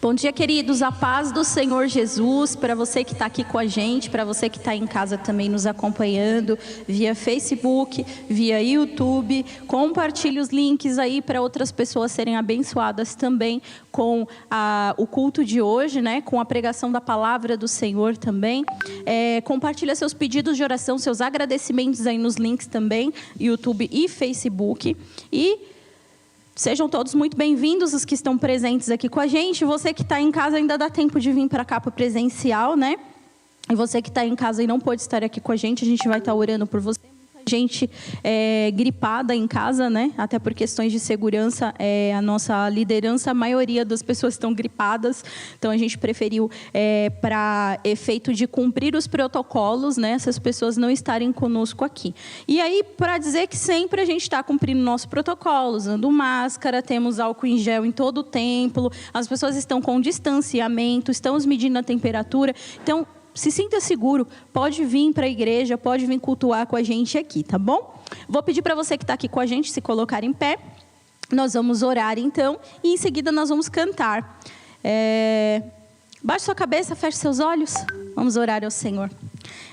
Bom dia, queridos, a paz do Senhor Jesus, para você que está aqui com a gente, para você que está em casa também nos acompanhando, via Facebook, via YouTube. Compartilhe os links aí para outras pessoas serem abençoadas também com o culto de hoje, né? Com a pregação da palavra do Senhor também. Compartilha seus pedidos de oração, seus agradecimentos aí nos links também, YouTube e Facebook. E sejam todos muito bem-vindos, os que estão presentes aqui com a gente. Você que está em casa ainda dá tempo de vir para cá para o presencial, né? E você que está em casa e não pode estar aqui com a gente vai estar orando por você. Muita gente gripada em casa, né? Até por questões de segurança, a nossa liderança, a maioria das pessoas estão gripadas. Então, a gente preferiu, para efeito de cumprir os protocolos, né? Essas pessoas não estarem conosco aqui. E aí, para dizer que sempre a gente está cumprindo nossos protocolos, usando máscara, temos álcool em gel em todo o templo, as pessoas estão com distanciamento, estamos medindo a temperatura. Então, se sinta seguro, pode vir para a igreja, pode vir cultuar com a gente aqui, tá bom? Vou pedir para você que está aqui com a gente se colocar em pé. Nós vamos orar então e em seguida nós vamos cantar. Baixe sua cabeça, feche seus olhos. Vamos orar ao Senhor.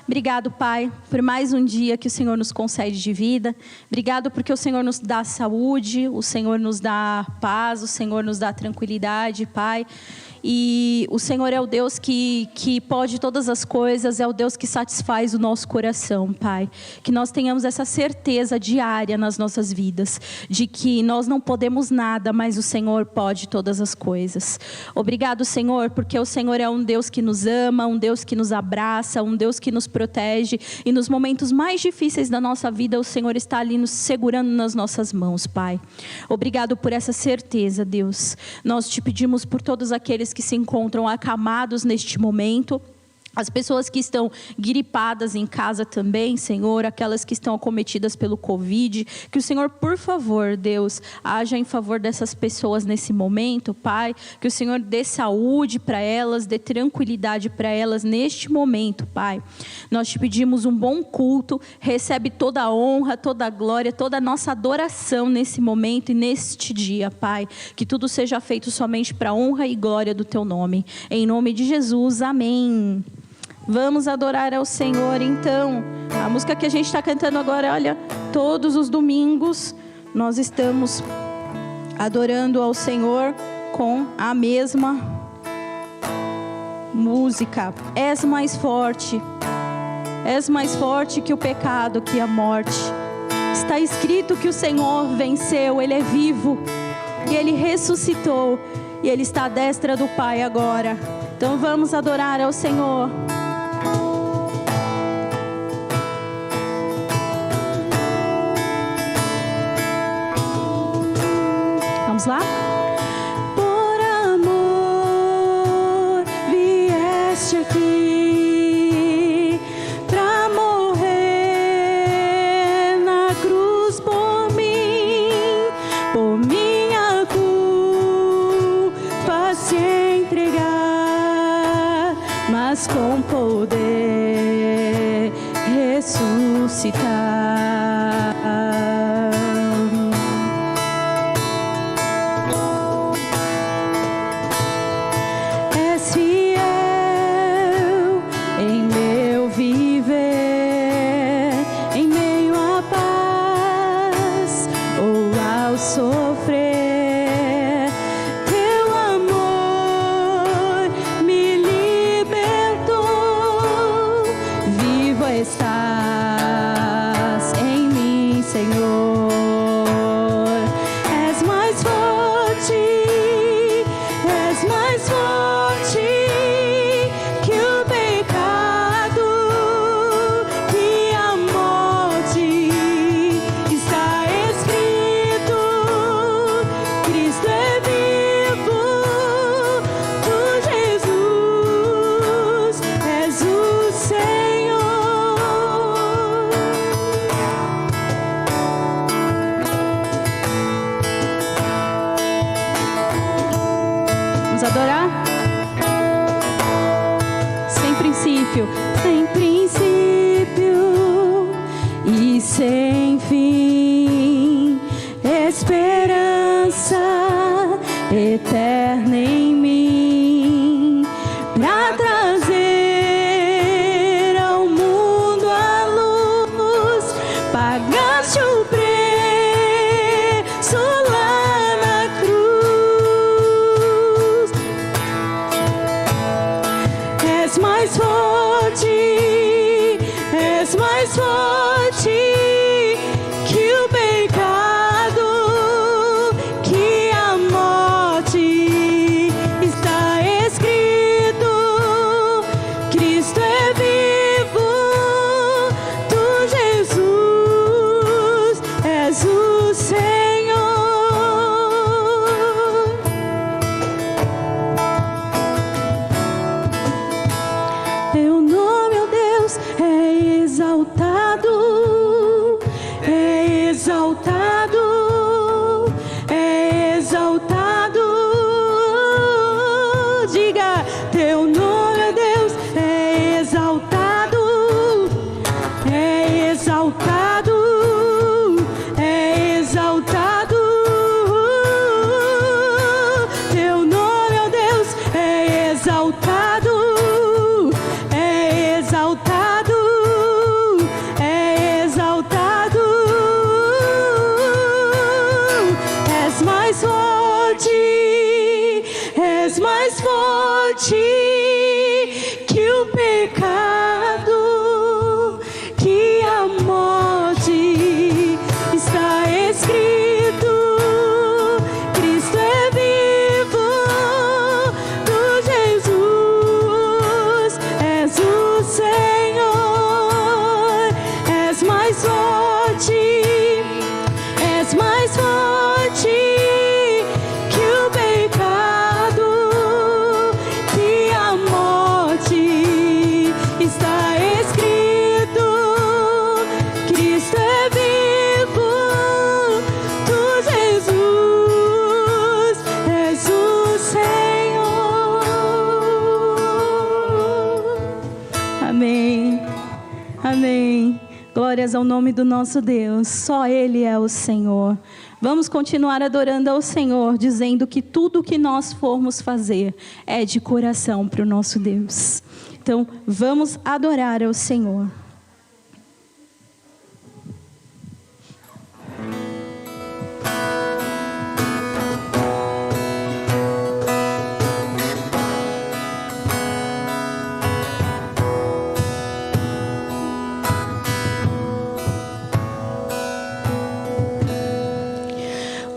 Obrigado, Pai, por mais um dia que o Senhor nos concede de vida. Obrigado porque o Senhor nos dá saúde, o Senhor nos dá paz, o Senhor nos dá tranquilidade, Pai. E o Senhor é o Deus que pode todas as coisas, é o Deus que satisfaz o nosso coração, Pai. Que nós tenhamos essa certeza diária nas nossas vidas, de que nós não podemos nada, mas o Senhor pode todas as coisas. Obrigado, Senhor, porque o Senhor é um Deus que nos ama, um Deus que nos abraça, um Deus que nos protege. E nos momentos mais difíceis da nossa vida, o Senhor está ali nos segurando nas nossas mãos, Pai. Obrigado por essa certeza, Deus. Nós te pedimos por todos aqueles que se encontram acamados neste momento, as pessoas que estão gripadas em casa também, Senhor, aquelas que estão acometidas pelo Covid, que o Senhor, por favor, Deus, haja em favor dessas pessoas nesse momento, Pai, que o Senhor dê saúde para elas, dê tranquilidade para elas neste momento, Pai. Nós te pedimos um bom culto, recebe toda a honra, toda a glória, toda a nossa adoração nesse momento e neste dia, Pai, que tudo seja feito somente para a honra e glória do Teu nome. Em nome de Jesus, amém. Vamos adorar ao Senhor, então. A música que a gente está cantando agora, olha, todos os domingos nós estamos adorando ao Senhor com a mesma música. És mais forte que o pecado, que a morte. Está escrito que o Senhor venceu, Ele é vivo, e Ele ressuscitou, e Ele está à destra do Pai agora. Então vamos adorar ao Senhor. Vamos lá? Por amor vieste aqui pra morrer na cruz por mim, por minha culpa se entregar, mas com poder ressuscitar. Sem princípio e sem fim, esperança eterna em mim. mais forte, és mais forte que o pecado, que a morte. Está escrito, Cristo é vivo, tu, Jesus, és o Senhor. Teu nome, ó Deus, é exaltado, é exaltado, é exaltado. Diga, teu nome, ó Deus, é exaltado, é exaltado, é exaltado. Teu nome, ó Deus, é exaltado, é exaltado, é exaltado. És mais forte que o pecado, que a morte. Está escrito, Cristo é vivo, tu, Jesus, és o Senhor. És mais forte que o pecado, que a morte. Está escrito, Cristo é vivo, tu, Jesus, és o Senhor. Amém, amém. Glórias ao nome do nosso Deus, só Ele é o Senhor. Vamos continuar adorando ao Senhor, dizendo que tudo que nós formos fazer é de coração para o nosso Deus. Então, vamos adorar ao Senhor.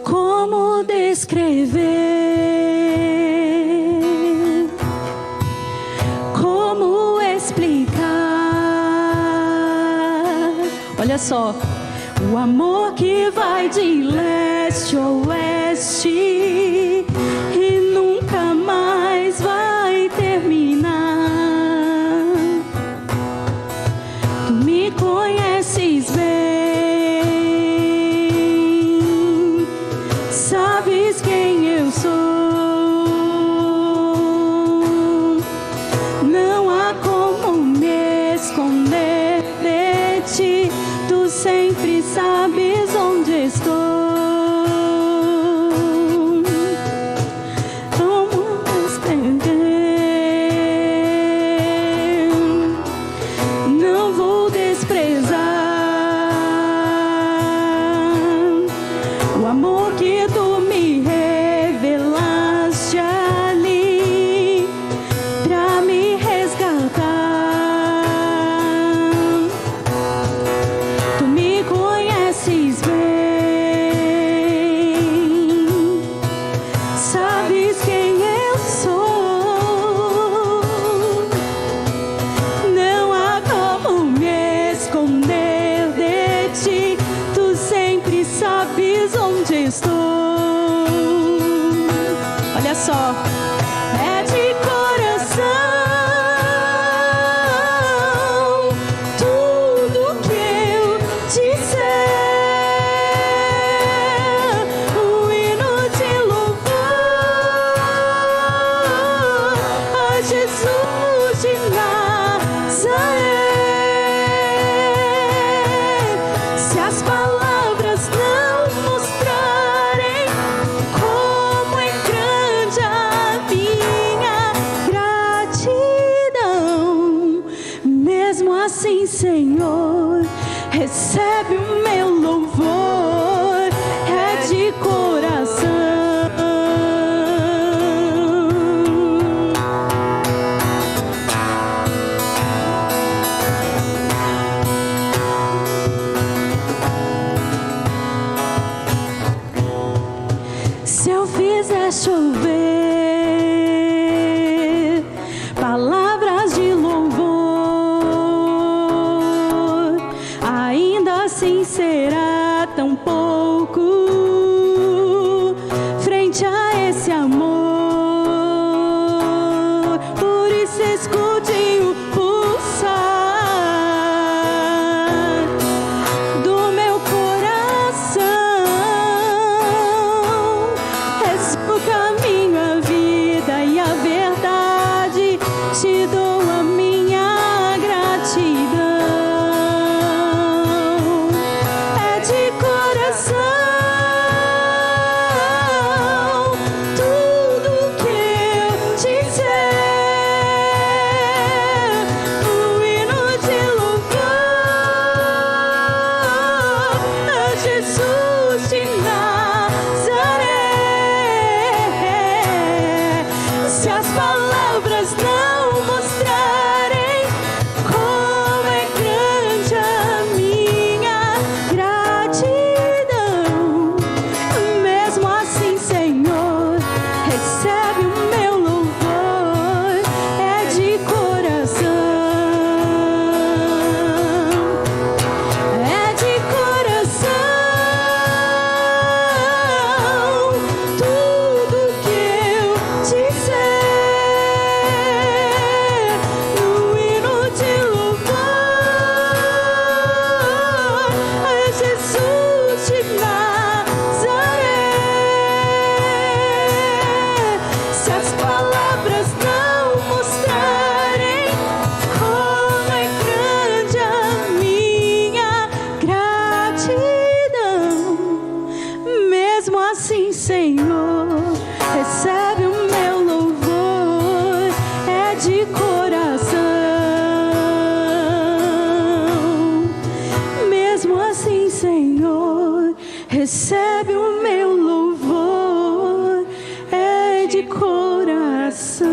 Como descrever? Como explicar? Olha só, o amor que vai de leste a oeste e nunca mais vai terminar. Tu me conheces bem, sabes quem eu sou. Não há como me esconder de ti, tu sempre sabes onde estou. Como descrever? Não vou desprezar o amor que tu me revelaste ali pra me resgatar. Tu me conheces bem, sabes quem eu sou. Não há como me esconder de ti, tu sempre sabes onde estou. Olha só, é de coração tudo que eu disser, um hino de louvor a Jesus de Nazaré. Se as palavras não mostrarem como é grande a minha gratidão, mesmo assim, Senhor, recebe o meu louvor, é de coração. um pouco frente a esse amor. Por isso escute o pulsar do meu coração. És o caminho, a vida e a verdade. Te dou a minha gratidão. É de coração tudo que eu dizer. O hino de louvor a Jesus de Nazaré. Se as palavras não mostrarem como é grande a minha gratidão, mesmo assim, Senhor, recebe o meu louvor. É de coração, é de coração tudo que eu dizer. No hino de louvor a Jesus de Nazaré. Se as palavras não mostrarem como é grande a minha gratidão, mesmo assim, Senhor, recebe o meu louvor. É de coração, mesmo assim, Senhor, recebe o meu louvor. É de coração.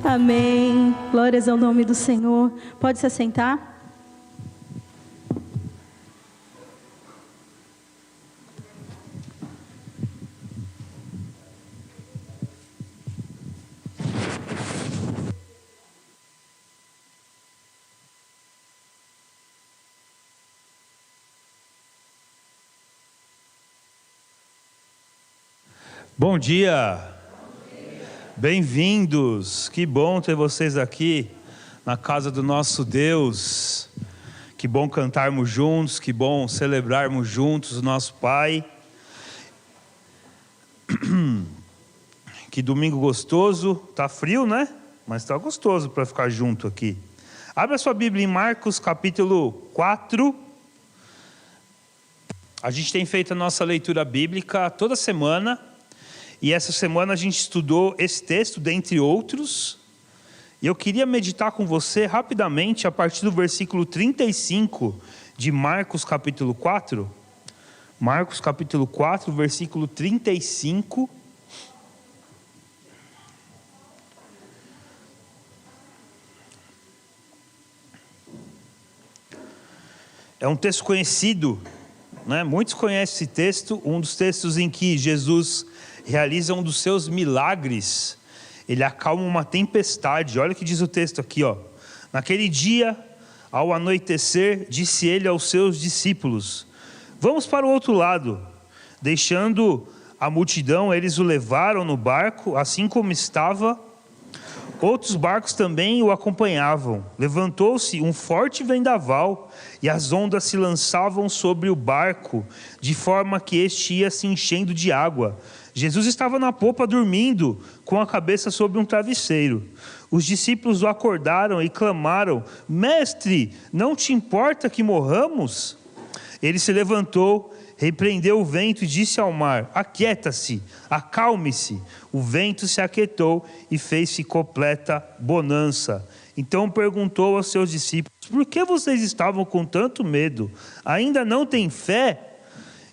Amém. Glórias ao nome do Senhor. Pode se assentar. Bom dia, bem-vindos, que bom ter vocês aqui na casa do nosso Deus, que bom cantarmos juntos, que bom celebrarmos juntos o nosso Pai. Que domingo gostoso, tá frio, né? Mas tá gostoso para ficar junto aqui. Abra sua Bíblia em Marcos capítulo 4. A gente tem feito a nossa leitura bíblica toda semana. E essa semana a gente estudou esse texto, dentre outros. E eu queria meditar com você rapidamente a partir do versículo 35 de Marcos capítulo 4. Marcos capítulo 4, versículo 35. É um texto conhecido, né? Muitos conhecem esse texto, um dos textos em que Jesus realiza um dos seus milagres. Ele acalma uma tempestade. Olha o que diz o texto aqui, ó. Naquele dia, ao anoitecer, disse ele aos seus discípulos: vamos para o outro lado. Deixando a multidão, eles o levaram no barco, assim como estava. Outros barcos também o acompanhavam. Levantou-se um forte vendaval e as ondas se lançavam sobre o barco, de forma que este ia se enchendo de água. Jesus estava na popa dormindo, com a cabeça sobre um travesseiro. Os discípulos o acordaram e clamaram: Mestre, não te importa que morramos? Ele se levantou, repreendeu o vento e disse ao mar: aquieta-se, acalme-se. O vento se aquietou e fez-se completa bonança. Então perguntou aos seus discípulos: por que vocês estavam com tanto medo? Ainda não têm fé?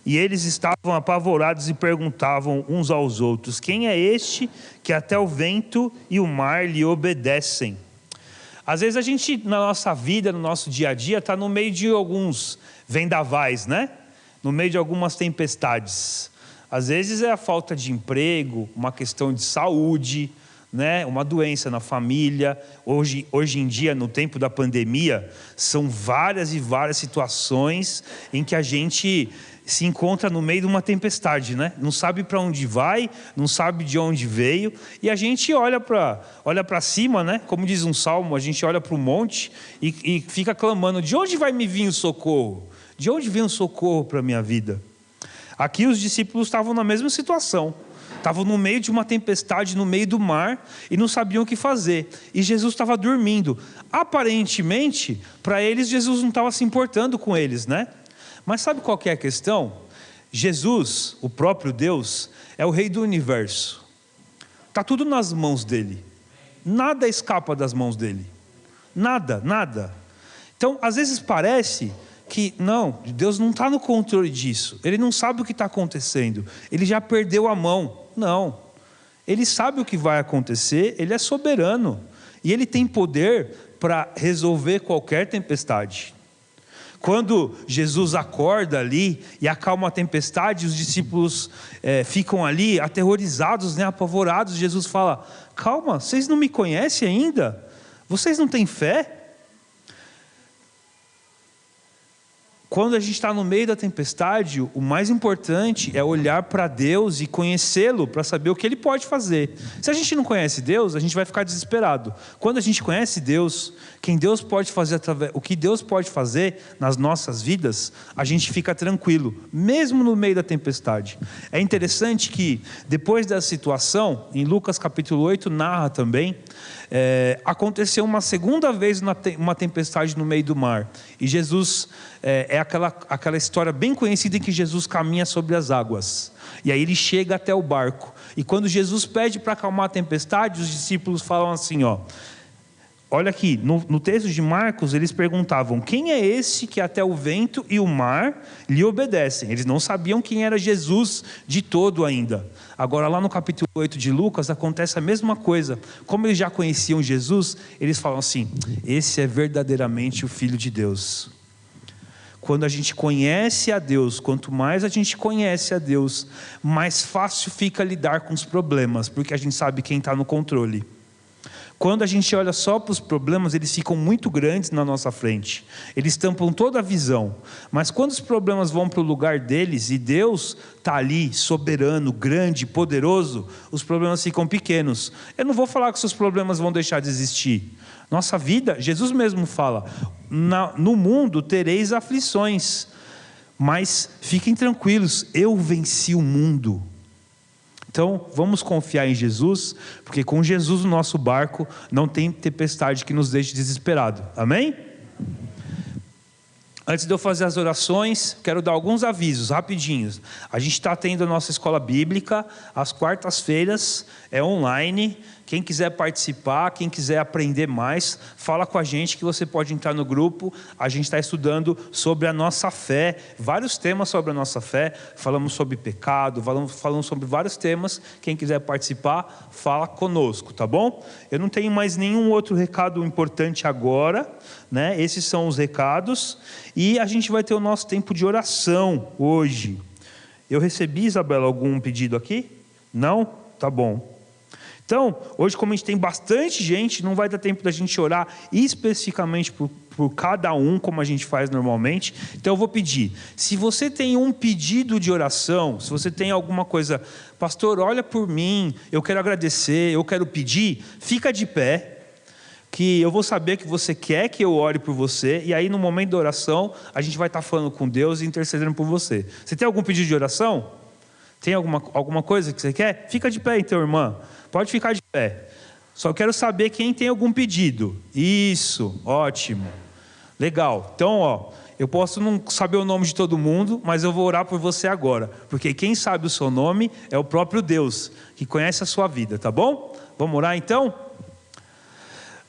E eles estavam apavorados e perguntavam uns aos outros: quem é este que até o vento e o mar lhe obedecem? Às vezes a gente, na nossa vida, no nosso dia a dia, está no meio de alguns vendavais, né? No meio de algumas tempestades. Às vezes é a falta de emprego, uma questão de saúde, né? Uma doença na família. Hoje em dia, no tempo da pandemia, são várias e várias situações em que a gente se encontra no meio de uma tempestade, né? Não sabe para onde vai, não sabe de onde veio, e a gente olha para cima, né? Como diz um salmo, a gente olha para o monte e fica clamando: de onde vai me vir o socorro? De onde vem o socorro para a minha vida? Aqui os discípulos estavam na mesma situação, estavam no meio de uma tempestade, no meio do mar, e não sabiam o que fazer, e Jesus estava dormindo. Aparentemente, para eles, Jesus não estava se importando com eles, né? Mas sabe qual que é a questão? Jesus, o próprio Deus, é o rei do universo. Está tudo nas mãos dele. Nada escapa das mãos dele. Nada, nada. Então, às vezes parece que, não, Deus não está no controle disso. Ele não sabe o que está acontecendo. Ele já perdeu a mão. Não. Ele sabe o que vai acontecer, ele é soberano. E ele tem poder para resolver qualquer tempestade. Quando Jesus acorda ali e acalma a tempestade, os discípulos ficam ali aterrorizados, né, apavorados. Jesus fala: calma, vocês não me conhecem ainda? Vocês não têm fé? Quando a gente está no meio da tempestade, o mais importante é olhar para Deus e conhecê-lo, para saber o que Ele pode fazer. Se a gente não conhece Deus, a gente vai ficar desesperado. Quando a gente conhece Deus, quem Deus pode fazer, o que Deus pode fazer nas nossas vidas, a gente fica tranquilo, mesmo no meio da tempestade. É interessante que depois dessa situação, em Lucas capítulo 8, narra também, aconteceu uma segunda vez uma tempestade no meio do mar. E Jesus, é aquela história bem conhecida em que Jesus caminha sobre as águas. E aí ele chega até o barco. E quando Jesus pede para acalmar a tempestade, os discípulos falam assim, olha aqui, no texto de Marcos, eles perguntavam: quem é esse que até o vento e o mar lhe obedecem? Eles não sabiam quem era Jesus de todo ainda. Agora lá no capítulo 8 de Lucas acontece a mesma coisa. Como eles já conheciam Jesus, eles falam assim: esse é verdadeiramente o Filho de Deus. Quando a gente conhece a Deus, quanto mais a gente conhece a Deus, mais fácil fica lidar com os problemas, porque a gente sabe quem está no controle. Quando a gente olha só para os problemas, eles ficam muito grandes na nossa frente. Eles tampam toda a visão. Mas quando os problemas vão para o lugar deles e Deus está ali, soberano, grande, poderoso, os problemas ficam pequenos. Eu não vou falar que seus problemas vão deixar de existir. Nossa vida, Jesus mesmo fala: no mundo tereis aflições, mas fiquem tranquilos, eu venci o mundo. Então, vamos confiar em Jesus, porque com Jesus no nosso barco não tem tempestade que nos deixe desesperado. Amém? Antes de eu fazer as orações, quero dar alguns avisos rapidinhos. A gente está tendo a nossa escola bíblica às quartas-feiras, é online. Quem quiser participar, quem quiser aprender mais, fala com a gente que você pode entrar no grupo. A gente está estudando sobre a nossa fé, vários temas sobre a nossa fé. Falamos sobre pecado, falamos sobre vários temas. Quem quiser participar, fala conosco, tá bom? Eu não tenho mais nenhum outro recado importante agora, né? Esses são os recados. E a gente vai ter o nosso tempo de oração hoje. Eu recebi, Isabela, algum pedido aqui? Não? Tá bom. Então, hoje, como a gente tem bastante gente, não vai dar tempo da gente orar especificamente por cada um, como a gente faz normalmente. Então eu vou pedir, se você tem um pedido de oração, se você tem alguma coisa: pastor, olha por mim, eu quero agradecer, eu quero pedir, fica de pé, que eu vou saber que você quer que eu ore por você, e aí no momento da oração, a gente vai estar falando com Deus e intercedendo por você. Você tem algum pedido de oração? Tem alguma coisa que você quer? Fica de pé então, irmã. Pode ficar de pé. Só quero saber quem tem algum pedido. Isso, ótimo. Legal. Então, eu posso não saber o nome de todo mundo, mas eu vou orar por você agora. Porque quem sabe o seu nome é o próprio Deus, que conhece a sua vida, tá bom? Vamos orar então?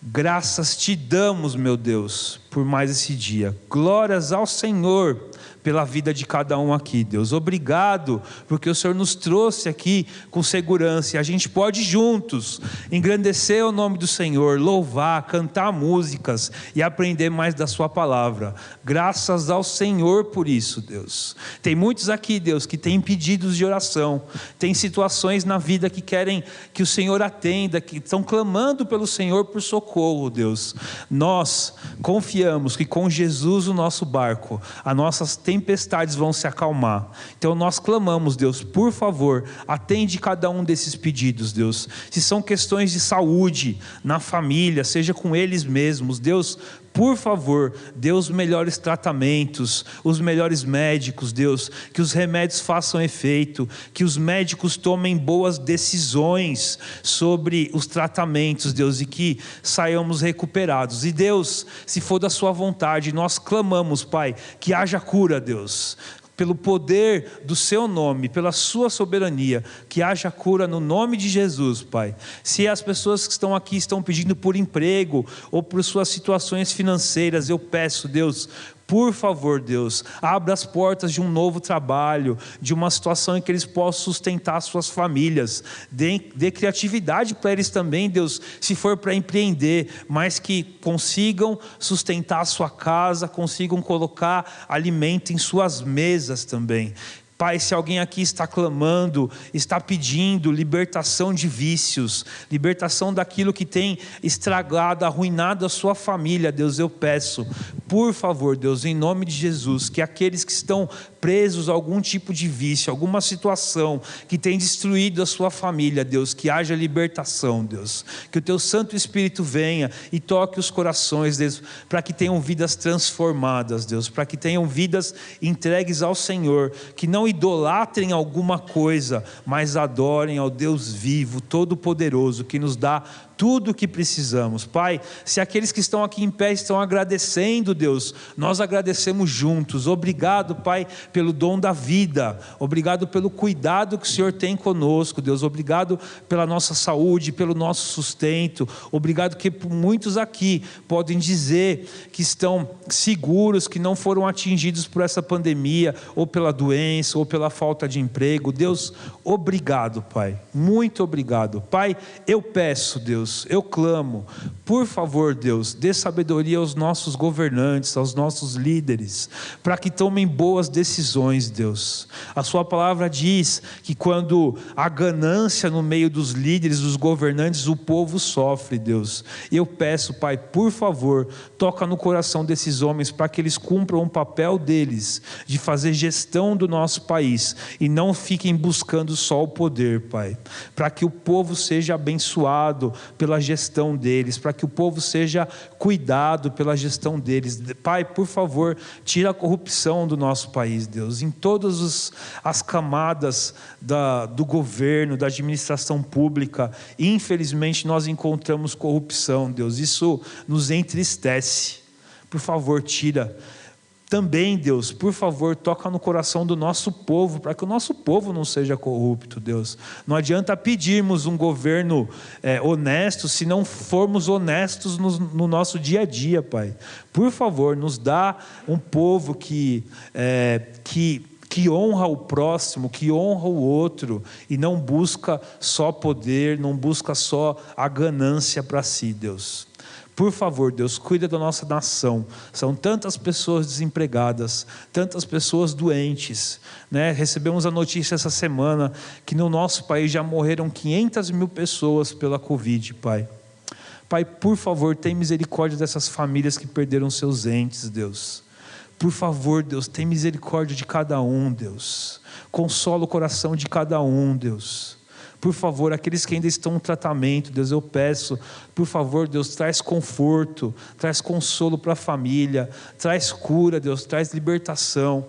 Graças te damos, meu Deus, por mais esse dia. Glórias ao Senhor pela vida de cada um aqui, Deus. Obrigado, porque o Senhor nos trouxe aqui com segurança, e a gente pode juntos engrandecer o nome do Senhor, louvar, cantar músicas e aprender mais da sua palavra. Graças ao Senhor por isso, Deus. Tem muitos aqui, Deus, que têm pedidos de oração, tem situações na vida que querem que o Senhor atenda, que estão clamando pelo Senhor por socorro, Deus. Nós confiamos que com Jesus o nosso barco, as nossas tempestades vão se acalmar. Então nós clamamos, Deus, por favor, atende cada um desses pedidos, Deus. Se são questões de saúde na família, seja com eles mesmos, Deus, por favor, dê os melhores tratamentos, os melhores médicos, Deus, que os remédios façam efeito, que os médicos tomem boas decisões sobre os tratamentos, Deus, e que saiamos recuperados. E Deus, se for da sua vontade, nós clamamos, Pai, que haja cura, Deus, pelo poder do seu nome, pela sua soberania, que haja cura no nome de Jesus, Pai. Se as pessoas que estão aqui estão pedindo por emprego ou por suas situações financeiras, eu peço, Deus, por favor, Deus, abra as portas de um novo trabalho, de uma situação em que eles possam sustentar suas famílias, dê criatividade para eles também, Deus, se for para empreender, mas que consigam sustentar a sua casa, consigam colocar alimento em suas mesas também. Pai, se alguém aqui está clamando, está pedindo libertação de vícios, libertação daquilo que tem estragado, arruinado a sua família, Deus, eu peço, por favor, Deus, em nome de Jesus, que aqueles que estão presos a algum tipo de vício, alguma situação que tem destruído a sua família, Deus, que haja libertação, Deus, que o teu Santo Espírito venha e toque os corações, Deus, para que tenham vidas transformadas, Deus, para que tenham vidas entregues ao Senhor, que não idolatrem alguma coisa, mas adorem ao Deus vivo, todo-poderoso, que nos dá tudo o que precisamos. Pai, se aqueles que estão aqui em pé estão agradecendo, Deus, nós agradecemos juntos. Obrigado, Pai, pelo dom da vida, obrigado pelo cuidado que o Senhor tem conosco, Deus, obrigado pela nossa saúde, pelo nosso sustento, obrigado que muitos aqui podem dizer que estão seguros, que não foram atingidos por essa pandemia, ou pela doença, ou pela falta de emprego. Deus, obrigado, Pai, muito obrigado. Pai, eu peço, Deus, eu clamo, por favor, Deus, dê sabedoria aos nossos governantes, aos nossos líderes, para que tomem boas decisões, Deus. A sua palavra diz que quando há ganância no meio dos líderes, dos governantes, o povo sofre, Deus. Eu peço, Pai, por favor, toca no coração desses homens, para que eles cumpram o papel deles, de fazer gestão do nosso país, e não fiquem buscando só o poder, Pai, para que o povo seja abençoado pela gestão deles, para que o povo seja cuidado pela gestão deles. Pai, por favor, tira a corrupção do nosso país, Deus, em todas as camadas do governo, da administração pública. Infelizmente nós encontramos corrupção, Deus, isso nos entristece. Por favor, tira. Também, Deus, por favor, toca no coração do nosso povo, para que o nosso povo não seja corrupto, Deus. Não adianta pedirmos um governo honesto, se não formos honestos no nosso dia a dia, Pai. Por favor, nos dá um povo que honra o próximo, que honra o outro, e não busca só poder, não busca só a ganância para si, Deus. Por favor, Deus, cuida da nossa nação. São tantas pessoas desempregadas, tantas pessoas doentes, né? Recebemos a notícia essa semana que no nosso país já morreram 500 mil pessoas pela Covid, Pai. Pai, por favor, tem misericórdia dessas famílias que perderam seus entes, Deus. Por favor, Deus, tem misericórdia de cada um, Deus. Consola o coração de cada um, Deus. Por favor, aqueles que ainda estão no tratamento, Deus, eu peço, por favor, Deus, traz conforto, traz consolo para a família, traz cura, Deus, traz libertação.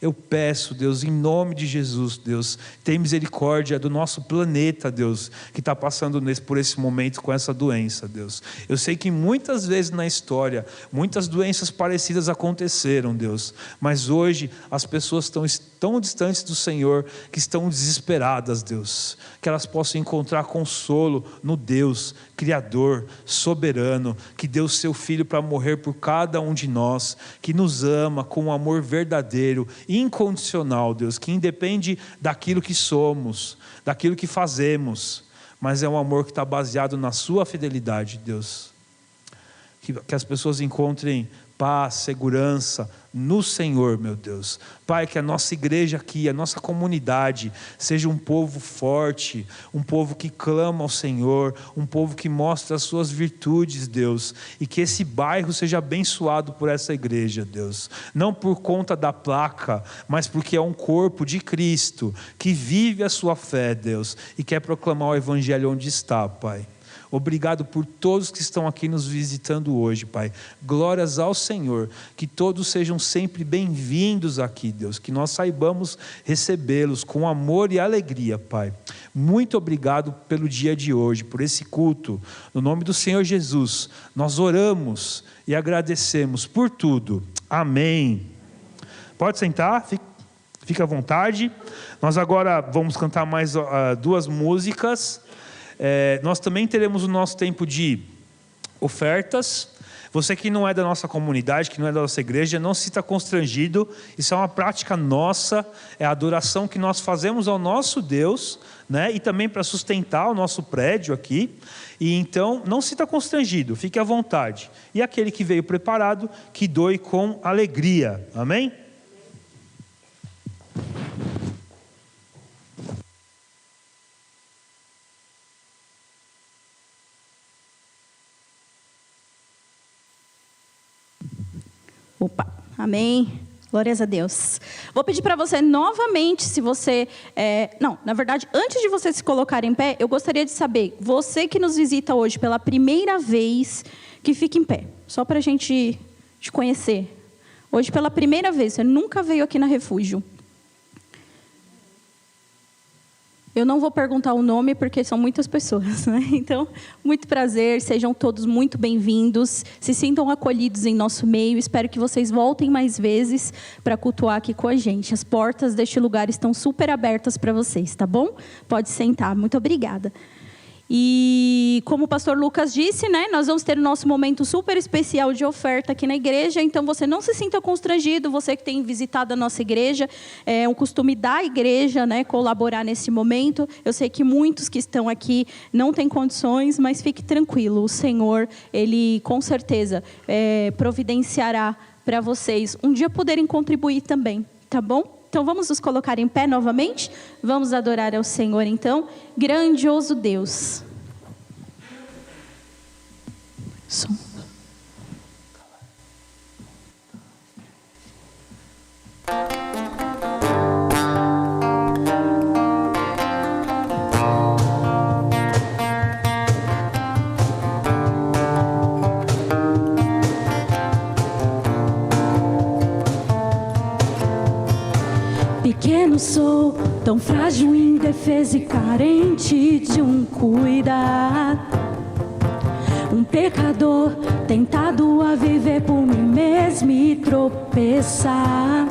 Eu peço, Deus, em nome de Jesus, Deus, tem misericórdia do nosso planeta, Deus, que está passando por esse momento com essa doença, Deus. Eu sei que muitas vezes na história, muitas doenças parecidas aconteceram, Deus, mas hoje as pessoas estão tão distantes do Senhor que estão desesperadas, Deus, que elas possam encontrar consolo no Deus Criador, soberano, que deu seu Filho para morrer por cada um de nós, que nos ama com um amor verdadeiro, incondicional, Deus, que independe daquilo que somos, daquilo que fazemos, mas é um amor que está baseado na sua fidelidade, Deus. Que as pessoas encontrem paz, segurança no Senhor, meu Deus. Pai, que a nossa igreja aqui, a nossa comunidade, seja um povo forte, um povo que clama ao Senhor, um povo que mostra as suas virtudes, Deus, e que esse bairro seja abençoado por essa igreja, Deus, não por conta da placa, mas porque é um corpo de Cristo, que vive a sua fé, Deus, e quer proclamar o evangelho onde está, Pai. Obrigado por todos que estão aqui nos visitando hoje, Pai. Glórias ao Senhor. Que todos sejam sempre bem-vindos aqui, Deus. Que nós saibamos recebê-los com amor e alegria, Pai. Muito obrigado pelo dia de hoje, por esse culto. No nome do Senhor Jesus, nós oramos e agradecemos por tudo. Amém. Pode sentar, fica à vontade. Nós agora vamos cantar mais 2 músicas. Nós também teremos o nosso tempo de ofertas. Você que não é da nossa comunidade, que não é da nossa igreja, não se sinta constrangido. Isso é uma prática nossa, é a adoração que nós fazemos ao nosso Deus, né? E também para sustentar o nosso prédio aqui. E então não se sinta constrangido, fique à vontade. E aquele que veio preparado, que doe com alegria. Amém? Opa, amém, glórias a Deus. Vou pedir para você novamente, se você... na verdade, antes de você se colocar em pé, eu gostaria de saber, você que nos visita hoje pela primeira vez, que fique em pé, só para a gente te conhecer. Hoje pela primeira vez, você nunca veio aqui na Refúgio. Eu não vou perguntar o nome, porque são muitas pessoas, né? Então, muito prazer, sejam todos muito bem-vindos, se sintam acolhidos em nosso meio, espero que vocês voltem mais vezes para cultuar aqui com a gente. As portas deste lugar estão super abertas para vocês, tá bom? Pode sentar, muito obrigada. E como o pastor Lucas disse, né, nós vamos ter o nosso momento super especial de oferta aqui na igreja, então você não se sinta constrangido, você que tem visitado a nossa igreja, é um costume da igreja, né, colaborar nesse momento. Eu sei que muitos que estão aqui não têm condições, mas fique tranquilo, o Senhor, Ele com certeza providenciará para vocês um dia poderem contribuir também, tá bom? Então vamos nos colocar em pé novamente? Vamos adorar ao Senhor então. Grandioso Deus. Som. Pequeno sou, tão frágil, indefeso e carente de um cuidado. Um pecador, tentado a viver por mim mesmo e tropeçar.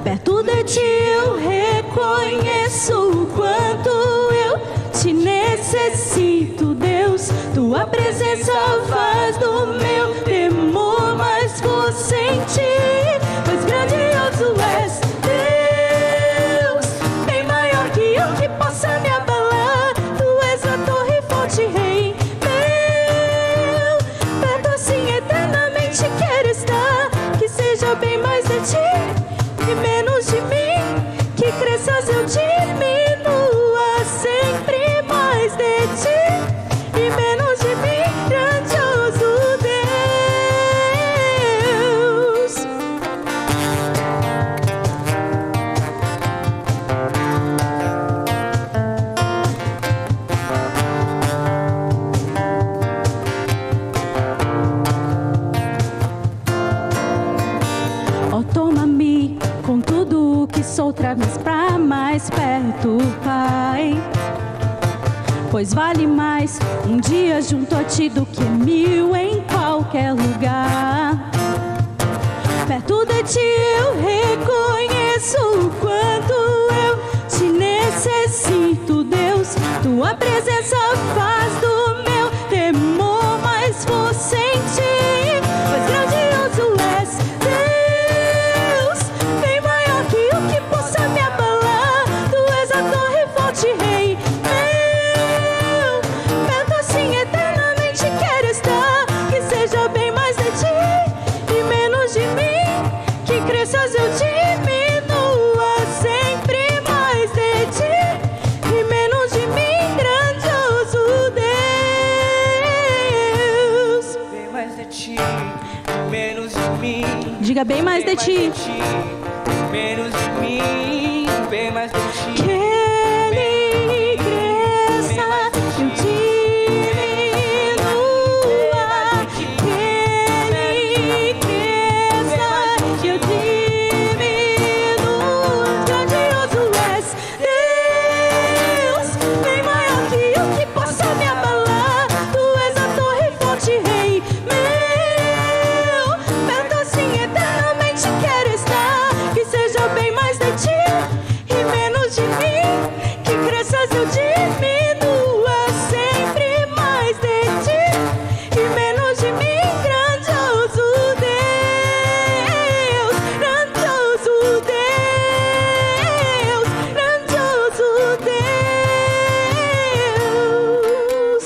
Perto de ti eu reconheço o quanto eu te necessito, Deus. Tua presença faz do meu temor mais forte sentir. Pois grandioso és, Deus, bem maior que eu que possa me abalar. Tu és a torre forte, Rei meu. Perto assim eternamente quero estar. Que seja bem mais de ti e menos de mim. Que cresças eu diminua sempre mais de ti e menos de mim. Grande mais perto, Pai. Pois vale mais um dia junto a Ti do que 1000 em qualquer lugar. Perto de Ti eu reconheço o quanto eu Te necessito, Deus. Tua presença faz do meu temor mais força em Ti. Pois grandioso és, Deus, bem maior que o que possa me abalar. Tu és a torre forte, Rei meu. Perto assim eternamente quero estar. Que seja bem mais de Ti e menos de mim. Que cresças eu diminua sempre mais de Ti e menos de mim, grandioso Deus. Bem mais de Ti, menos de mim. Diga bem mais de Ti. Menos de mim, bem mais de Ti. Que Ele cresça, eu diminua. Que Ele cresça, eu diminua. Grandioso és, Deus, bem maior que o que possa me abalar. Tu és a torre forte, Rei meu. Perto assim eternamente quero estar. Que seja bem mais de Ti e menos de mim. Que cresças eu diminua sempre mais de Ti e menos de mim, grandioso Deus, grandioso Deus, grandioso Deus.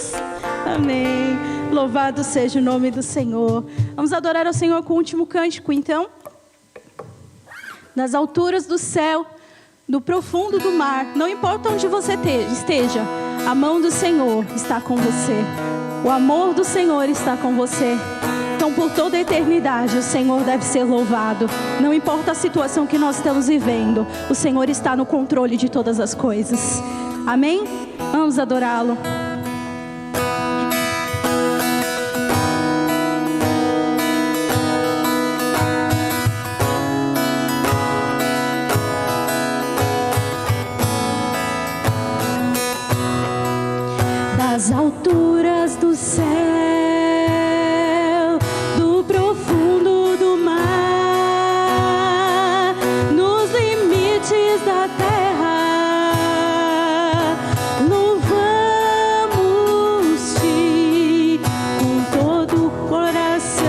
Amém. Louvado seja o nome do Senhor. Vamos adorar ao Senhor com o último cântico, então. Das alturas do céu, do profundo do mar, não importa onde você esteja, a mão do Senhor está com você. O amor do Senhor está com você. Então, por toda a eternidade, o Senhor deve ser louvado. Não importa a situação que nós estamos vivendo, o Senhor está no controle de todas as coisas. Amém? Vamos adorá-lo. Das alturas do céu, do profundo do mar, nos limites da terra, louvamos-Te com todo o coração,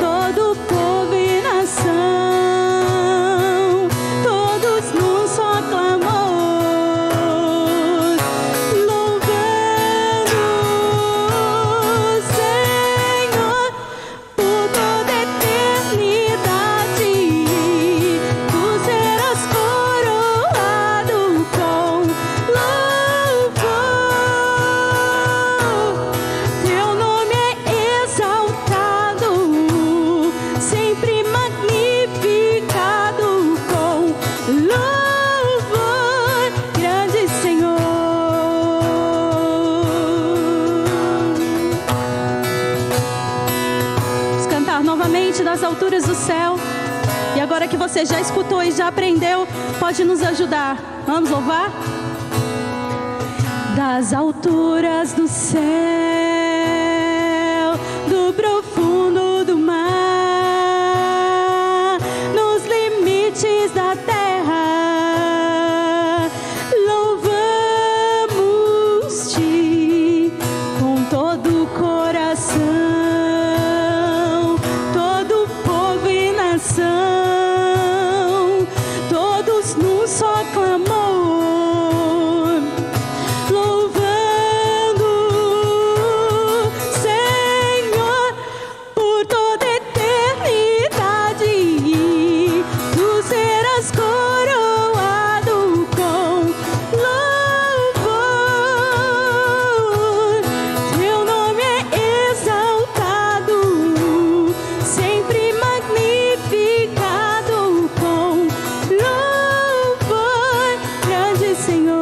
todo povo e nação, todos num só clamor. Das alturas do céu. E agora que você já escutou e já aprendeu, pode nos ajudar. Vamos louvar? Das alturas do céu, do profundo do mar, nos limites da terra, louvamos-Te com todo o coração. Todos num só clamor, louvando Senhor por toda eternidade. Tu serás coroado com louvor. Teu nome é exaltado, sempre magnificado com louvor, grande Senhor.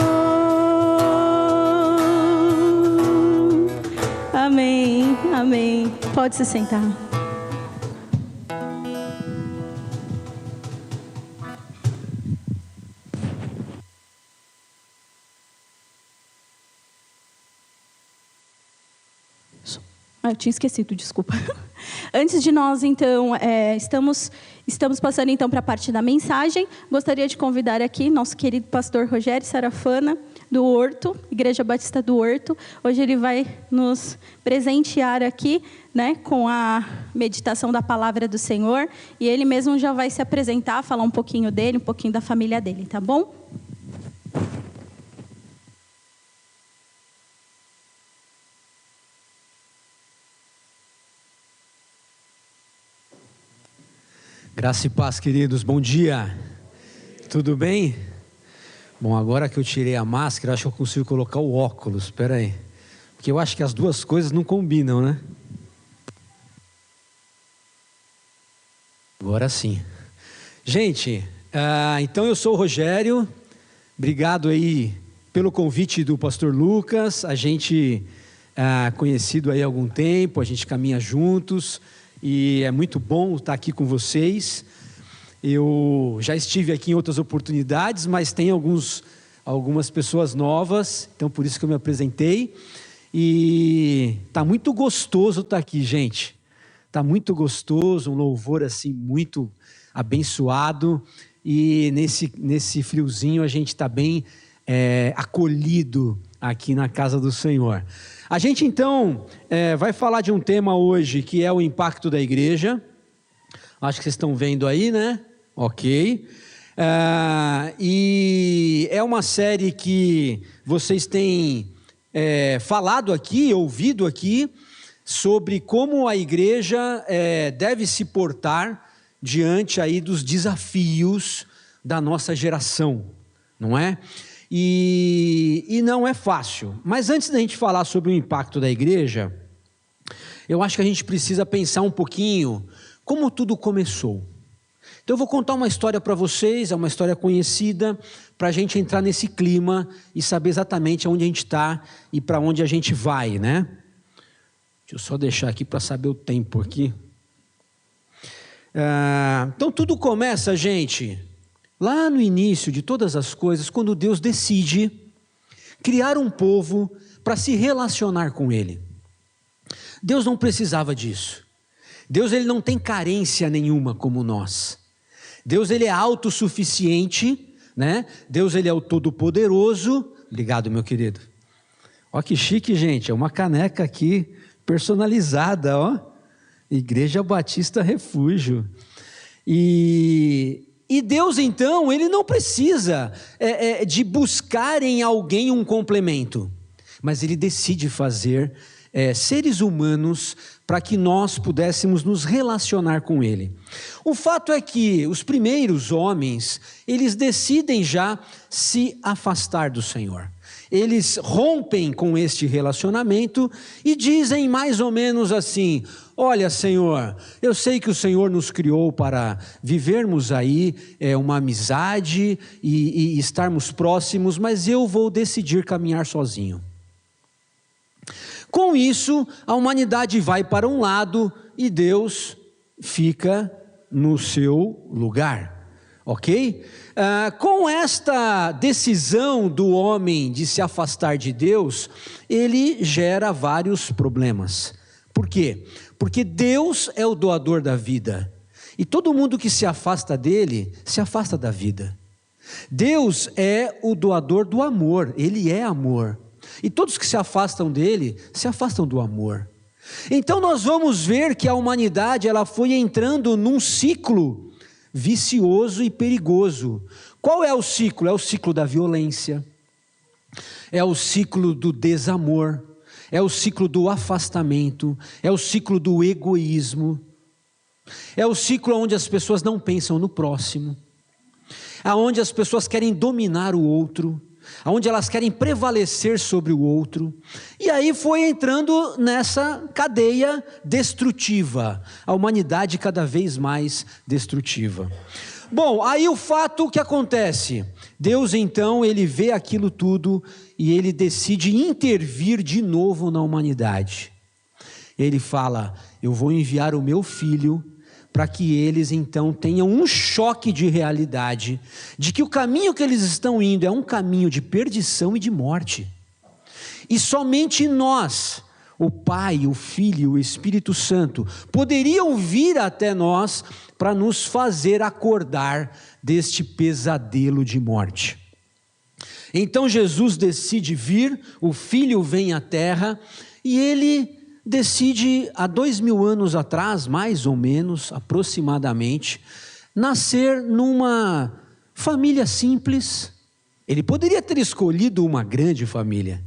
Amém, amém. Pode se sentar. Eu tinha esquecido, desculpa. Antes de nós, então, estamos passando, então, para a parte da mensagem. Gostaria de convidar aqui nosso querido pastor Rogério Sarafana, do Horto, Igreja Batista do Horto. Hoje ele vai nos presentear aqui, né, com a meditação da Palavra do Senhor. E ele mesmo já vai se apresentar, falar um pouquinho dele, um pouquinho da família dele, tá bom? Graça e paz, queridos, bom dia, tudo bem? Bom, agora que eu tirei a máscara, acho que eu consigo colocar o óculos, espera aí, porque eu acho que as duas coisas não combinam, né? Agora sim. Gente, então eu sou o Rogério, obrigado aí pelo convite do pastor Lucas, a gente conhecido aí há algum tempo, a gente caminha juntos, e é muito bom estar aqui com vocês. Eu já estive aqui em outras oportunidades, mas tem algumas pessoas novas, então por isso que eu me apresentei. E está muito gostoso estar aqui, gente. Está muito gostoso, um louvor assim muito abençoado. E nesse friozinho a gente está bem acolhido aqui na casa do Senhor. A gente então vai falar de um tema hoje que é o impacto da igreja. Acho que vocês estão vendo aí, né? Ok. E é uma série que vocês têm falado aqui, ouvido aqui, sobre como a igreja deve se portar diante aí dos desafios da nossa geração, não é? E não é fácil, mas antes da gente falar sobre o impacto da igreja, eu acho que a gente precisa pensar um pouquinho como tudo começou. Então eu vou contar uma história para vocês, é uma história conhecida, para a gente entrar nesse clima e saber exatamente onde a gente está e para onde a gente vai, né? Deixa eu só deixar aqui para saber o tempo aqui. Então tudo começa, gente, lá no início de todas as coisas, quando Deus decide criar um povo para se relacionar com Ele. Deus não precisava disso. Deus ele não tem carência nenhuma como nós. Deus ele é autossuficiente, né? Deus ele é o Todo-Poderoso. Obrigado, meu querido. Ó que chique, gente, é uma caneca aqui personalizada, ó. Igreja Batista Refúgio. E Deus, então, ele não precisa de buscar em alguém um complemento, mas ele decide fazer seres humanos para que nós pudéssemos nos relacionar com ele. O fato é que os primeiros homens, eles decidem já se afastar do Senhor. Eles rompem com este relacionamento e dizem mais ou menos assim: olha, Senhor, eu sei que o Senhor nos criou para vivermos aí uma amizade e estarmos próximos, mas eu vou decidir caminhar sozinho. Com isso, a humanidade vai para um lado e Deus fica no seu lugar, ok? Com esta decisão do homem de se afastar de Deus, ele gera vários problemas. Por quê? Porque Deus é o doador da vida, e todo mundo que se afasta dele, se afasta da vida. Deus é o doador do amor, ele é amor. E todos que se afastam dele, se afastam do amor. Então nós vamos ver que a humanidade ela foi entrando num ciclo vicioso e perigoso. Qual é o ciclo? É o ciclo da violência, é o ciclo do desamor, é o ciclo do afastamento, é o ciclo do egoísmo, é o ciclo onde as pessoas não pensam no próximo, aonde as pessoas querem dominar o outro, onde elas querem prevalecer sobre o outro, e aí foi entrando nessa cadeia destrutiva, a humanidade cada vez mais destrutiva. Bom, aí o fato que acontece, Deus então, ele vê aquilo tudo, e ele decide intervir de novo na humanidade. Ele fala: eu vou enviar o meu filho, para que eles então tenham um choque de realidade, de que o caminho que eles estão indo é um caminho de perdição e de morte, e somente nós, o Pai, o Filho e o Espírito Santo poderiam vir até nós para nos fazer acordar deste pesadelo de morte. Então Jesus decide vir, o Filho vem à terra, e ele decide, há 2000 anos atrás, mais ou menos, aproximadamente, nascer numa família simples. Ele poderia ter escolhido uma grande família.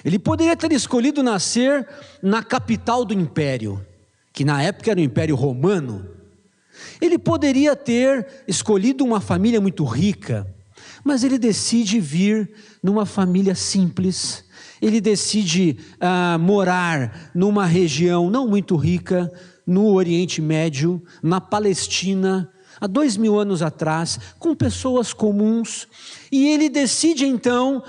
Ele poderia ter escolhido nascer na capital do império, que na época era o Império Romano. Ele poderia ter escolhido uma família muito rica, mas ele decide vir numa família simples. Ele decide morar numa região não muito rica, no Oriente Médio, na Palestina, há 2000 anos atrás, com pessoas comuns, e ele decide então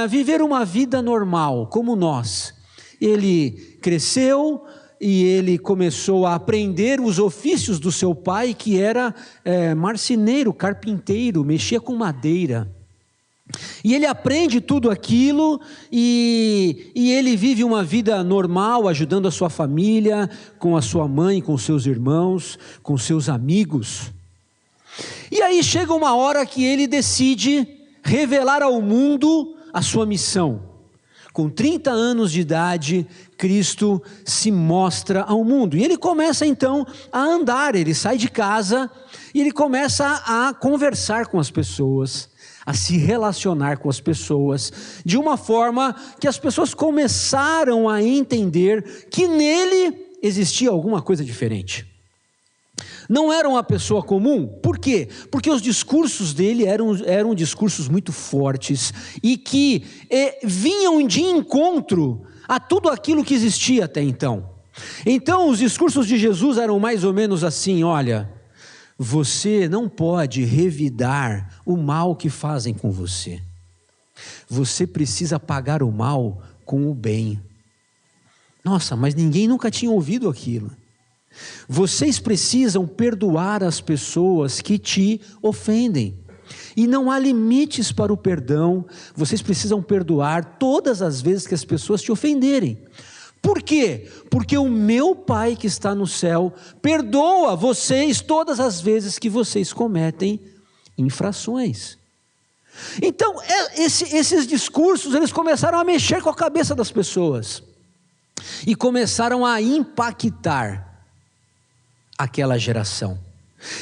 viver uma vida normal, como nós. Ele cresceu e ele começou a aprender os ofícios do seu pai, que era marceneiro, carpinteiro, mexia com madeira. E ele aprende tudo aquilo e ele vive uma vida normal, ajudando a sua família, com a sua mãe, com seus irmãos, com seus amigos. E aí chega uma hora que ele decide revelar ao mundo a sua missão. Com 30 anos de idade, Cristo se mostra ao mundo. E ele começa então a andar, ele sai de casa e ele começa a conversar com as pessoas, a se relacionar com as pessoas, de uma forma que as pessoas começaram a entender que nele existia alguma coisa diferente. Não era uma pessoa comum. Por quê? Porque os discursos dele eram discursos muito fortes e que vinham de encontro a tudo aquilo que existia até então. Então os discursos de Jesus eram mais ou menos assim: olha, você não pode revidar o mal que fazem com você. Você precisa pagar o mal com o bem. Nossa, mas ninguém nunca tinha ouvido aquilo. Vocês precisam perdoar as pessoas que te ofendem. E não há limites para o perdão. Vocês precisam perdoar todas as vezes que as pessoas te ofenderem. Por quê? Porque o meu Pai que está no céu perdoa vocês todas as vezes que vocês cometem infrações. Então, esses discursos, eles começaram a mexer com a cabeça das pessoas. E começaram a impactar aquela geração.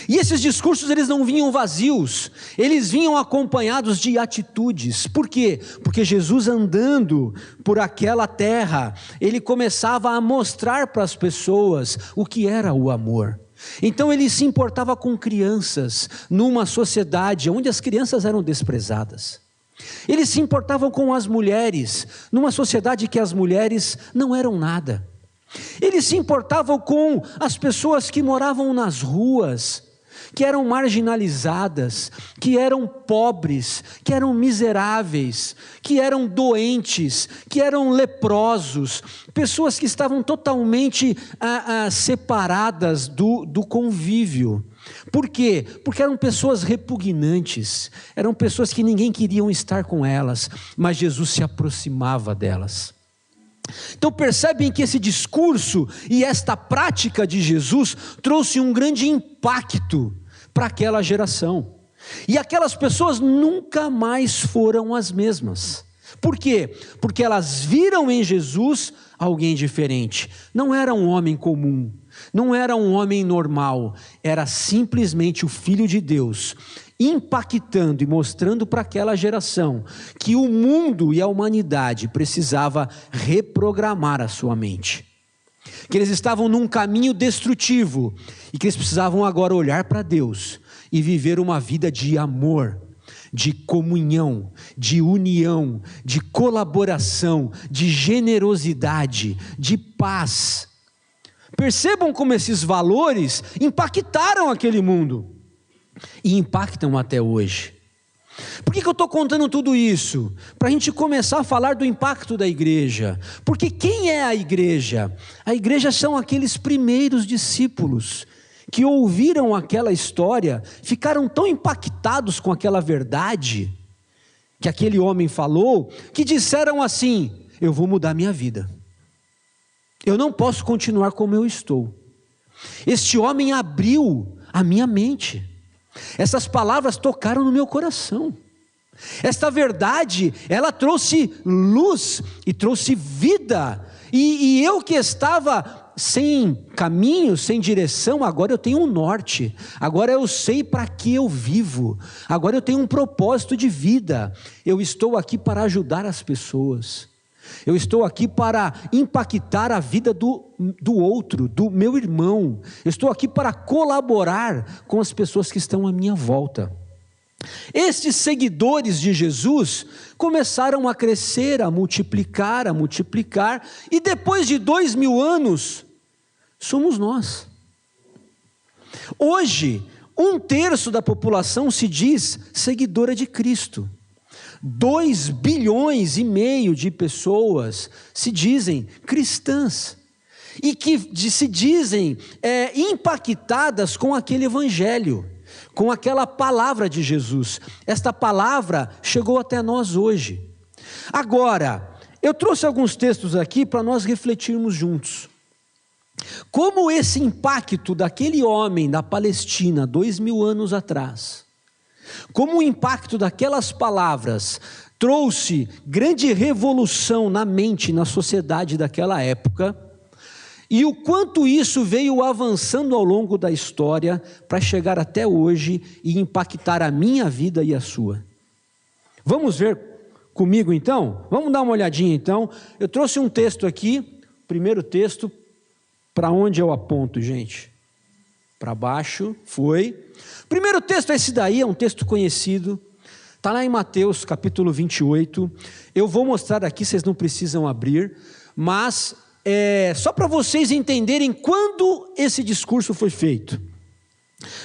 E esses discursos, eles não vinham vazios, eles vinham acompanhados de atitudes. Por quê? Porque Jesus, andando por aquela terra, ele começava a mostrar para as pessoas o que era o amor. Então ele se importava com crianças, numa sociedade onde as crianças eram desprezadas. Ele se importava com as mulheres, numa sociedade que as mulheres não eram nada. Eles se importavam com as pessoas que moravam nas ruas, que eram marginalizadas, que eram pobres, que eram miseráveis, que eram doentes, que eram leprosos, pessoas que estavam totalmente separadas do convívio. Por quê? Porque eram pessoas repugnantes, eram pessoas que ninguém queria estar com elas, mas Jesus se aproximava delas. Então percebem que esse discurso e esta prática de Jesus trouxe um grande impacto para aquela geração. E aquelas pessoas nunca mais foram as mesmas. Por quê? Porque elas viram em Jesus alguém diferente. Não era um homem comum, não era um homem normal, era simplesmente o Filho de Deus, impactando e mostrando para aquela geração que o mundo e a humanidade precisava reprogramar a sua mente, que eles estavam num caminho destrutivo e que eles precisavam agora olhar para Deus e viver uma vida de amor, de comunhão, de união, de colaboração, de generosidade, de paz. Percebam como esses valores impactaram aquele mundo e impactam até hoje. Por que eu estou contando tudo isso? Para a gente começar a falar do impacto da igreja. Porque quem é a igreja? A igreja são aqueles primeiros discípulos que ouviram aquela história, ficaram tão impactados com aquela verdade que aquele homem falou, que disseram assim: eu vou mudar minha vida. Eu não posso continuar como eu estou. Este homem abriu a minha mente. Essas palavras tocaram no meu coração. Esta verdade, ela trouxe luz e trouxe vida. E eu que estava sem caminho, sem direção, agora eu tenho um norte. Agora eu sei para que eu vivo. Agora eu tenho um propósito de vida. Eu estou aqui para ajudar as pessoas. Eu estou aqui para impactar a vida do outro, do meu irmão. Eu estou aqui para colaborar com as pessoas que estão à minha volta. Estes seguidores de Jesus começaram a crescer, a multiplicar, e depois de 2000 anos, somos nós. Hoje, 1/3 da população se diz seguidora de Cristo. 2,5 bilhões de pessoas se dizem cristãs e que se dizem impactadas com aquele evangelho, com aquela palavra de Jesus. Esta palavra chegou até nós hoje. Agora, eu trouxe alguns textos aqui para nós refletirmos juntos. Como esse impacto daquele homem da Palestina 2000 anos atrás, como o impacto daquelas palavras trouxe grande revolução na mente, na sociedade daquela época, e o quanto isso veio avançando ao longo da história para chegar até hoje e impactar a minha vida e a sua. Vamos ver comigo então? Vamos dar uma olhadinha então. Eu trouxe um texto aqui, primeiro texto, para onde eu aponto, gente? Para baixo, foi. Primeiro texto é esse daí, é um texto conhecido, está lá em Mateus capítulo 28, eu vou mostrar aqui, vocês não precisam abrir, mas só para vocês entenderem quando esse discurso foi feito.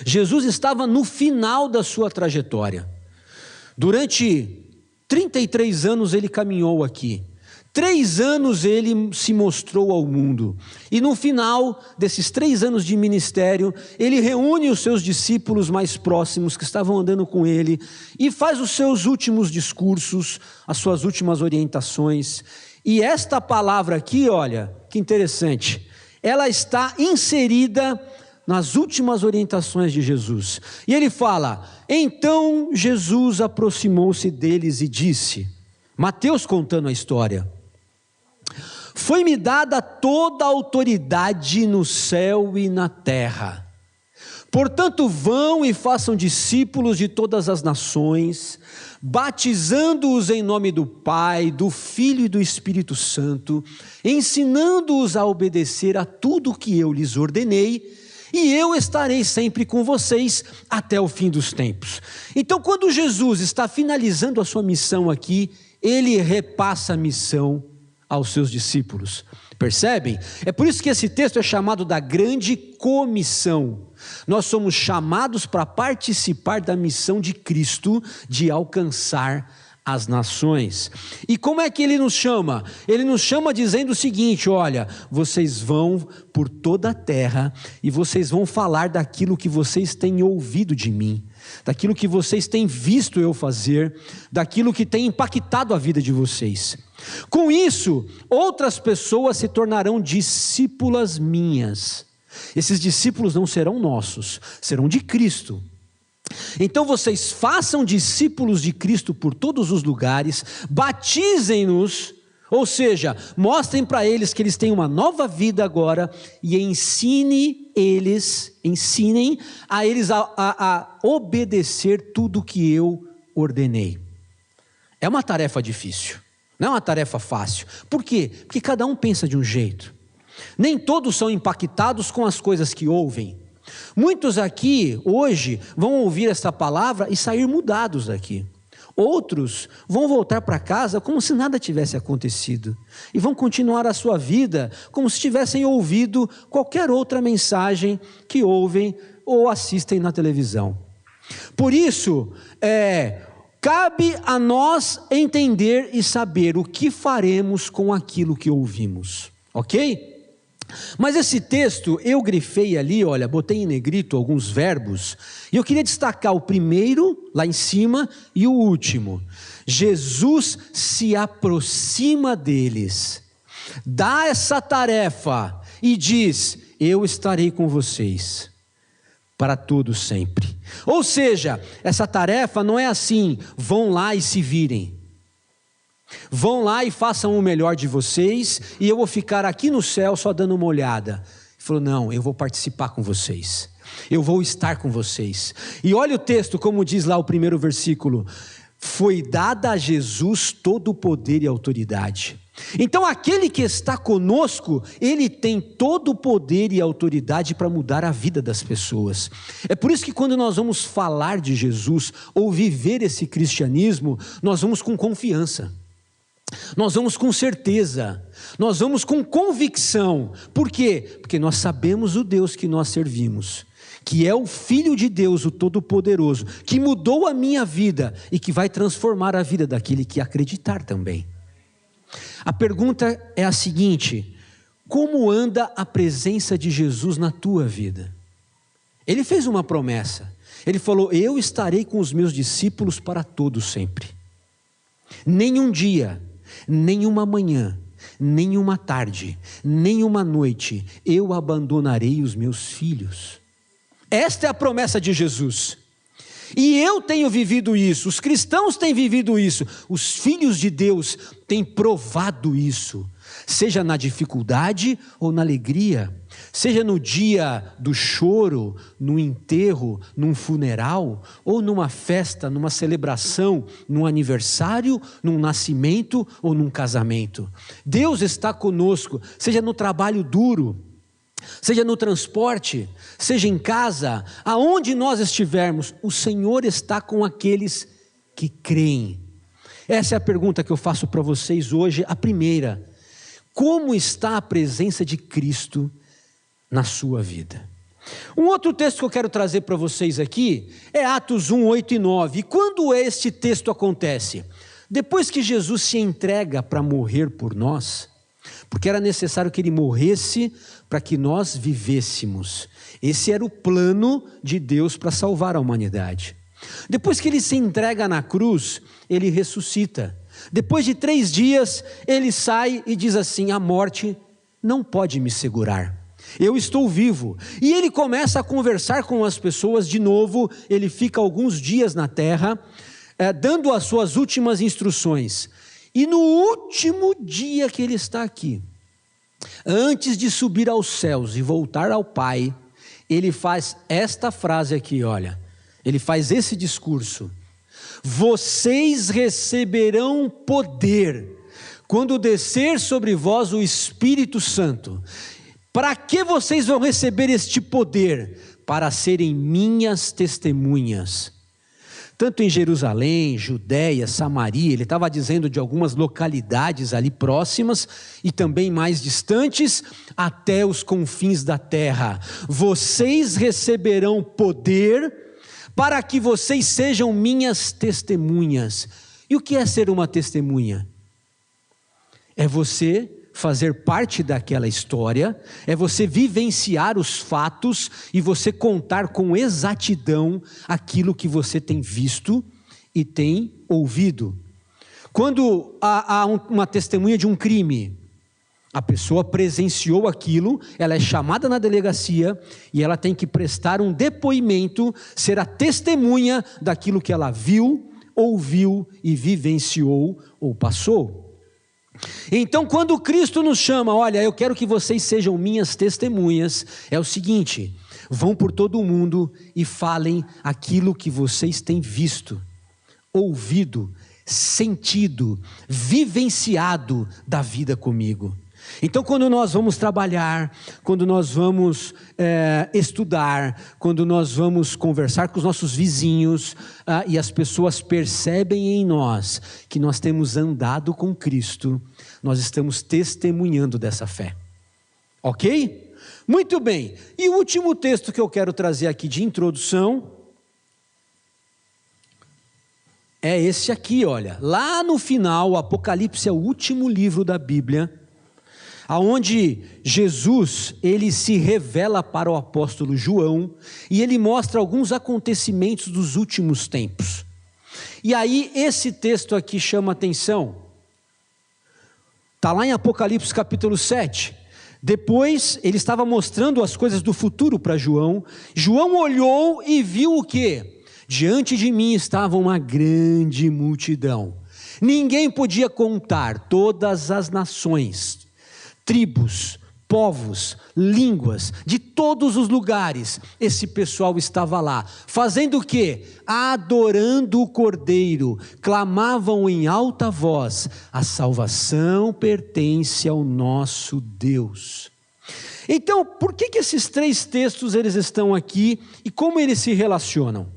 Jesus estava no final da sua trajetória, durante 33 anos ele caminhou aqui, 3 anos ele se mostrou ao mundo, e no final desses 3 anos de ministério, ele reúne os seus discípulos mais próximos, que estavam andando com ele, e faz os seus últimos discursos, as suas últimas orientações, e esta palavra aqui, olha, que interessante, ela está inserida nas últimas orientações de Jesus, e ele fala, então Jesus aproximou-se deles e disse, Mateus contando a história, foi-me dada toda a autoridade no céu e na terra. Portanto, vão e façam discípulos de todas as nações, batizando-os em nome do Pai, do Filho e do Espírito Santo, ensinando-os a obedecer a tudo o que eu lhes ordenei, e eu estarei sempre com vocês até o fim dos tempos. Então, quando Jesus está finalizando a sua missão aqui, ele repassa a missão aos seus discípulos, percebem? É por isso que esse texto é chamado da grande comissão. Nós somos chamados para participar da missão de Cristo, de alcançar as nações. E como é que ele nos chama? Ele nos chama dizendo o seguinte, olha, vocês vão por toda a terra e vocês vão falar daquilo que vocês têm ouvido de mim, daquilo que vocês têm visto eu fazer, daquilo que tem impactado a vida de vocês. Com isso, outras pessoas se tornarão discípulas minhas. Esses discípulos não serão nossos, serão de Cristo. Então vocês façam discípulos de Cristo por todos os lugares, batizem-nos, ou seja, mostrem para eles que eles têm uma nova vida agora e ensinem a eles a obedecer tudo que eu ordenei. É uma tarefa difícil, não é uma tarefa fácil. Por quê? Porque cada um pensa de um jeito. Nem todos são impactados com as coisas que ouvem. Muitos aqui, hoje, vão ouvir essa palavra e sair mudados daqui. Outros vão voltar para casa como se nada tivesse acontecido. E vão continuar a sua vida como se tivessem ouvido qualquer outra mensagem que ouvem ou assistem na televisão. Por isso, cabe a nós entender e saber o que faremos com aquilo que ouvimos. Ok? Mas esse texto, eu grifei ali, olha, botei em negrito alguns verbos, e eu queria destacar o primeiro, lá em cima, e o último. Jesus se aproxima deles. dá essa tarefa e diz: eu estarei com vocês para todos sempre. Ou seja, essa tarefa não é assim, vão lá e se virem. Vão lá e façam o melhor de vocês e eu vou ficar aqui no céu só dando uma olhada. Ele falou: não, eu vou participar com vocês. Eu vou estar com vocês. E olha o texto, como diz lá o primeiro versículo: foi dada a Jesus todo o poder e autoridade. Então aquele que está conosco, ele tem todo o poder e autoridade para mudar a vida das pessoas. É por isso que quando nós vamos falar de Jesus, ou viver esse cristianismo, nós vamos com confiança. Nós vamos com certeza, nós vamos com convicção. Por quê? Porque nós sabemos o Deus que nós servimos, que é o Filho de Deus, o Todo-Poderoso, que mudou a minha vida e que vai transformar a vida daquele que acreditar também. A pergunta é a seguinte: como anda a presença de Jesus na tua vida? Ele fez uma promessa, ele falou: eu estarei com os meus discípulos para todos sempre. Nenhum dia, nenhuma manhã, nenhuma tarde, nenhuma noite, eu abandonarei os meus filhos. Esta é a promessa de Jesus. E eu tenho vivido isso, os cristãos têm vivido isso, os filhos de Deus têm provado isso, seja na dificuldade ou na alegria, seja no dia do choro, no enterro, num funeral, ou numa festa, numa celebração, num aniversário, num nascimento ou num casamento. Deus está conosco, seja no trabalho duro, seja no transporte, seja em casa, aonde nós estivermos, o Senhor está com aqueles que creem. Essa é a pergunta que eu faço para vocês hoje, a primeira: como está a presença de Cristo na sua vida? Um outro texto que eu quero trazer para vocês aqui é Atos 1, 8 e 9. E quando este texto acontece? Depois que Jesus se entrega para morrer por nós, porque era necessário que ele morresse para que nós vivêssemos. Esse era o plano de Deus para salvar a humanidade. Depois que ele se entrega na cruz, ele ressuscita. Depois de 3 dias, ele sai e diz assim: a morte não pode me segurar, eu estou vivo. E ele começa a conversar com as pessoas de novo. Ele fica alguns dias na terra, dando as suas últimas instruções. E no último dia que ele está aqui, antes de subir aos céus e voltar ao Pai, ele faz esta frase aqui, olha, ele faz esse discurso: vocês receberão poder quando descer sobre vós o Espírito Santo. Para que vocês vão receber este poder? Para serem minhas testemunhas. Tanto em Jerusalém, Judéia, Samaria, ele estava dizendo de algumas localidades ali próximas e também mais distantes, até os confins da terra. Vocês receberão poder para que vocês sejam minhas testemunhas. E o que é ser uma testemunha? É você fazer parte daquela história, é você vivenciar os fatos e você contar com exatidão aquilo que você tem visto e tem ouvido. Quando há uma testemunha de um crime, a pessoa presenciou aquilo, ela é chamada na delegacia e ela tem que prestar um depoimento, ser a testemunha daquilo que ela viu, ouviu e vivenciou ou passou. Então, quando Cristo nos chama, olha, eu quero que vocês sejam minhas testemunhas, é o seguinte: vão por todo o mundo e falem aquilo que vocês têm visto, ouvido, sentido, vivenciado da vida comigo. Então, quando nós vamos trabalhar, quando nós vamos estudar, quando nós vamos conversar com os nossos vizinhos, e as pessoas percebem em nós que nós temos andado com Cristo, nós estamos testemunhando dessa fé. Ok? Muito bem. E o último texto que eu quero trazer aqui de introdução é esse aqui, olha. Lá no final, o Apocalipse é o último livro da Bíblia, aonde Jesus, ele se revela para o apóstolo João, e ele mostra alguns acontecimentos dos últimos tempos. E aí esse texto aqui chama atenção. Está lá em Apocalipse capítulo 7. Depois ele estava mostrando as coisas do futuro para João. João olhou e viu o quê? Diante de mim estava uma grande multidão. Ninguém podia contar, todas as nações, tribos, povos, línguas, de todos os lugares, esse pessoal estava lá, fazendo o quê? Adorando o Cordeiro, clamavam em alta voz: a salvação pertence ao nosso Deus. Então, por que esses 3 textos eles estão aqui e como eles se relacionam?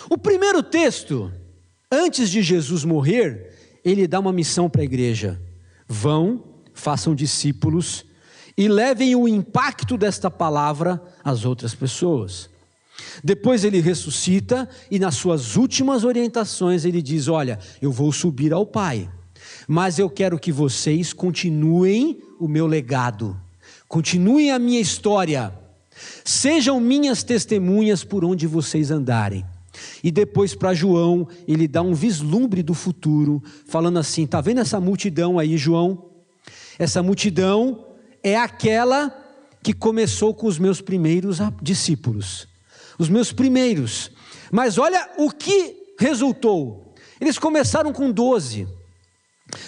O primeiro texto, antes de Jesus morrer, ele dá uma missão para a igreja: vão, façam discípulos e levem o impacto desta palavra às outras pessoas. Depois ele ressuscita e nas suas últimas orientações ele diz: olha, eu vou subir ao Pai, mas eu quero que vocês continuem o meu legado, continuem a minha história, sejam minhas testemunhas por onde vocês andarem. E depois para João ele dá um vislumbre do futuro, falando assim: está vendo essa multidão aí, João? Essa multidão é aquela que começou com os meus primeiros discípulos, os meus primeiros. Mas olha o que resultou. Eles começaram com 12,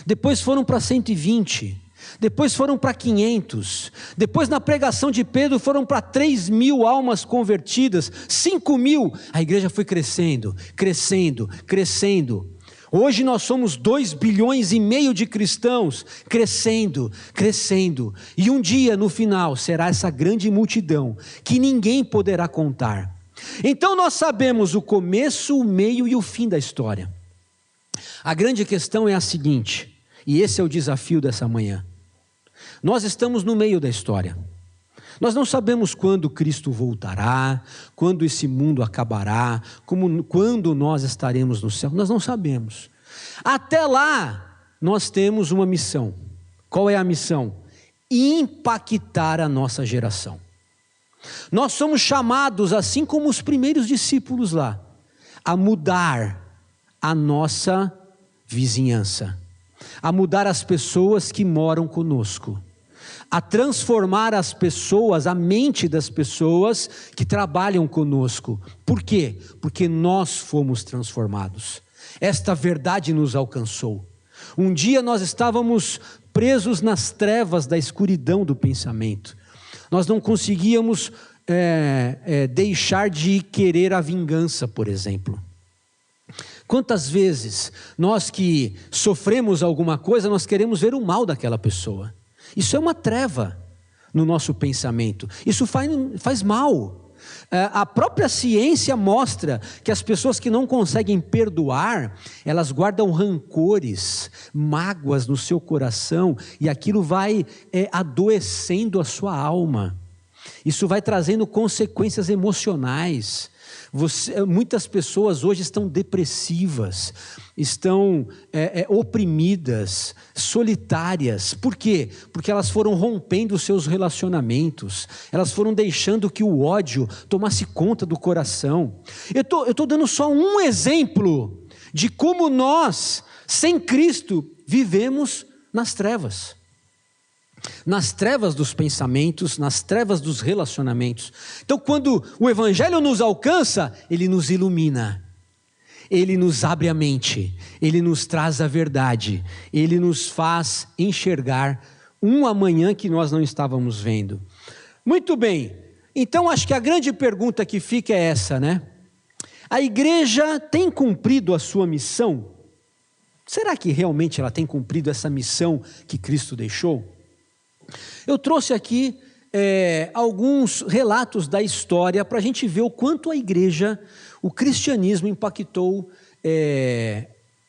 depois foram para 120, depois foram para 500, depois na pregação de Pedro foram para 3.000 almas convertidas, 5.000, a igreja foi crescendo, crescendo, crescendo. Hoje nós somos 2,5 bilhões de cristãos, crescendo, crescendo, e um dia no final será essa grande multidão, que ninguém poderá contar. Então nós sabemos o começo, o meio e o fim da história. A grande questão é a seguinte, e esse é o desafio dessa manhã: nós estamos no meio da história, nós não sabemos quando Cristo voltará, quando esse mundo acabará, quando nós estaremos no céu, nós não sabemos. Até lá, nós temos uma missão. Qual é a missão? Impactar a nossa geração. Nós somos chamados, assim como os primeiros discípulos lá, a mudar a nossa vizinhança, a mudar as pessoas que moram conosco, a transformar as pessoas, a mente das pessoas que trabalham conosco. Por quê? Porque nós fomos transformados. Esta verdade nos alcançou. Um dia nós estávamos presos nas trevas da escuridão do pensamento. Nós não conseguíamos deixar de querer a vingança, por exemplo. Quantas vezes nós que sofremos alguma coisa, nós queremos ver o mal daquela pessoa? Isso é uma treva no nosso pensamento, isso faz mal. A própria ciência mostra que as pessoas que não conseguem perdoar, elas guardam rancores, mágoas no seu coração, e aquilo vai adoecendo a sua alma, isso vai trazendo consequências emocionais. Muitas pessoas hoje estão depressivas, estão oprimidas, solitárias. Por quê? Porque elas foram rompendo os seus relacionamentos, elas foram deixando que o ódio tomasse conta do coração. Eu estou dando só um exemplo de como nós, sem Cristo, vivemos nas trevas. Nas trevas dos pensamentos, nas trevas dos relacionamentos. Então quando o Evangelho nos alcança, ele nos ilumina, ele nos abre a mente, ele nos traz a verdade, ele nos faz enxergar um amanhã que nós não estávamos vendo. Muito bem, então acho que a grande pergunta que fica é essa, né? A igreja tem cumprido a sua missão? Será que realmente ela tem cumprido essa missão que Cristo deixou? Eu trouxe aqui alguns relatos da história para a gente ver o quanto a igreja, o cristianismo impactou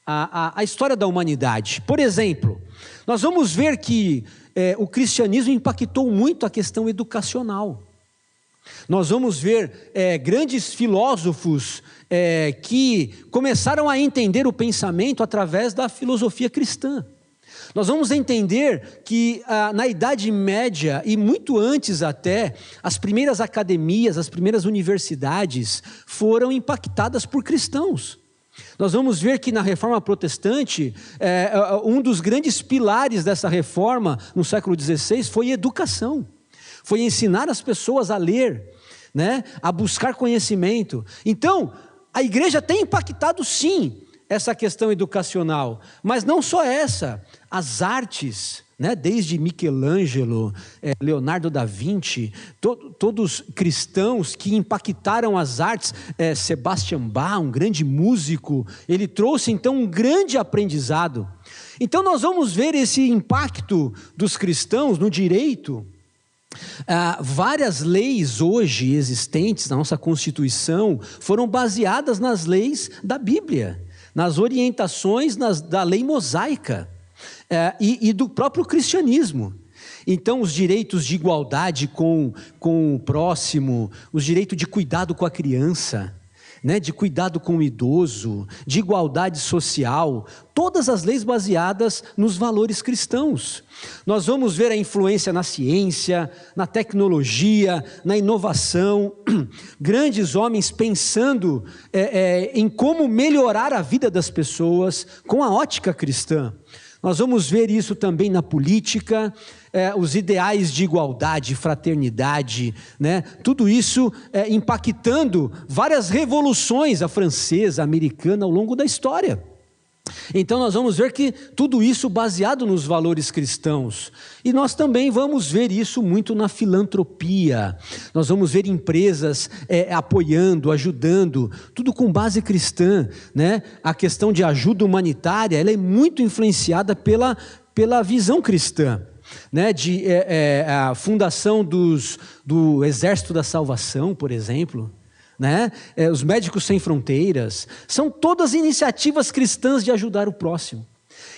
a história da humanidade. Por exemplo, nós vamos ver que o cristianismo impactou muito a questão educacional. Nós vamos ver grandes filósofos que começaram a entender o pensamento através da filosofia cristã. Nós vamos entender que na Idade Média e muito antes até, as primeiras academias, as primeiras universidades foram impactadas por cristãos. Nós vamos ver que na reforma protestante, um dos grandes pilares dessa reforma no século XVI foi educação. Foi ensinar as pessoas a ler, né? A buscar conhecimento. Então, a igreja tem impactado sim essa questão educacional, mas não só essa, as artes, né? Desde Michelangelo, Leonardo da Vinci, todos cristãos que impactaram as artes, Sebastian Bach, um grande músico, ele trouxe então um grande aprendizado. Então nós vamos ver esse impacto dos cristãos no direito. Várias leis hoje existentes na nossa Constituição foram baseadas nas leis da Bíblia, nas orientações da lei mosaica. E do próprio cristianismo. Então, os direitos de igualdade com o próximo, os direitos de cuidado com a criança, né, de cuidado com o idoso, de igualdade social, todas as leis baseadas nos valores cristãos. Nós vamos ver a influência na ciência, na tecnologia, na inovação, grandes homens pensando em como melhorar a vida das pessoas com a ótica cristã. Nós vamos ver isso também na política, os ideais de igualdade, fraternidade, né? Tudo isso impactando várias revoluções, a francesa, a americana, ao longo da história. Então nós vamos ver que tudo isso baseado nos valores cristãos. E nós também vamos ver isso muito na filantropia. Nós vamos ver empresas apoiando, ajudando, tudo com base cristã, né? A questão de ajuda humanitária, ela é muito influenciada pela visão cristã, né? A fundação do Exército da Salvação, por exemplo, né? Os Médicos Sem Fronteiras, são todas iniciativas cristãs de ajudar o próximo.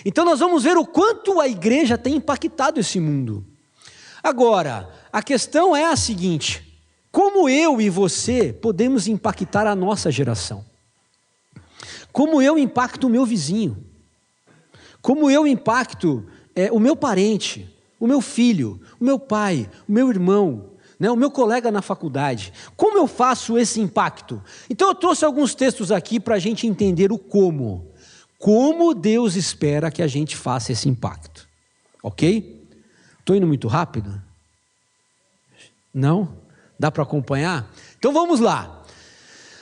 Então nós vamos ver o quanto a igreja tem impactado esse mundo. Agora, a questão é a seguinte: como eu e você podemos impactar a nossa geração? Como eu impacto o meu vizinho? Como eu impacto o meu parente, o meu filho, o meu pai, o meu irmão, né, o meu colega na faculdade? Como eu faço esse impacto? Então eu trouxe alguns textos aqui para a gente entender o como. Como Deus espera que a gente faça esse impacto. Ok? Estou indo muito rápido? Não? Dá para acompanhar? Então vamos lá.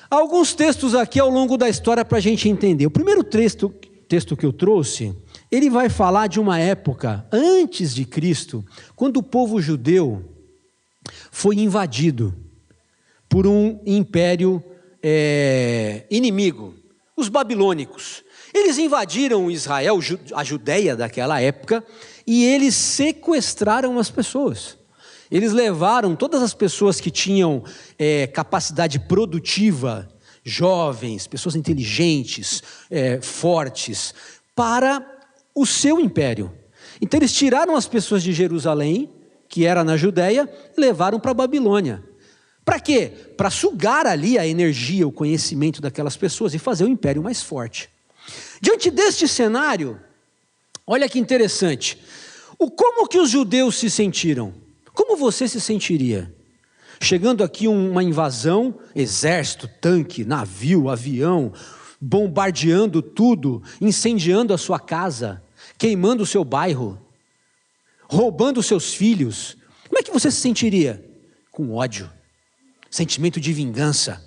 Alguns textos aqui ao longo da história para a gente entender. O primeiro texto que eu trouxe, ele vai falar de uma época antes de Cristo, quando o povo judeu foi invadido por um império inimigo, os babilônicos. Eles invadiram Israel, a Judéia daquela época, e eles sequestraram as pessoas. Eles levaram todas as pessoas que tinham capacidade produtiva, jovens, pessoas inteligentes, fortes, para o seu império. Então eles tiraram as pessoas de Jerusalém, que era na Judéia, e levaram para a Babilônia. Para quê? Para sugar ali a energia, o conhecimento daquelas pessoas e fazer o império mais forte. Diante deste cenário, olha que interessante, como que os judeus se sentiram? Como você se sentiria? Chegando aqui uma invasão, exército, tanque, navio, avião, bombardeando tudo, incendiando a sua casa, queimando o seu bairro, roubando os seus filhos. Como é que você se sentiria? Com ódio, sentimento de vingança.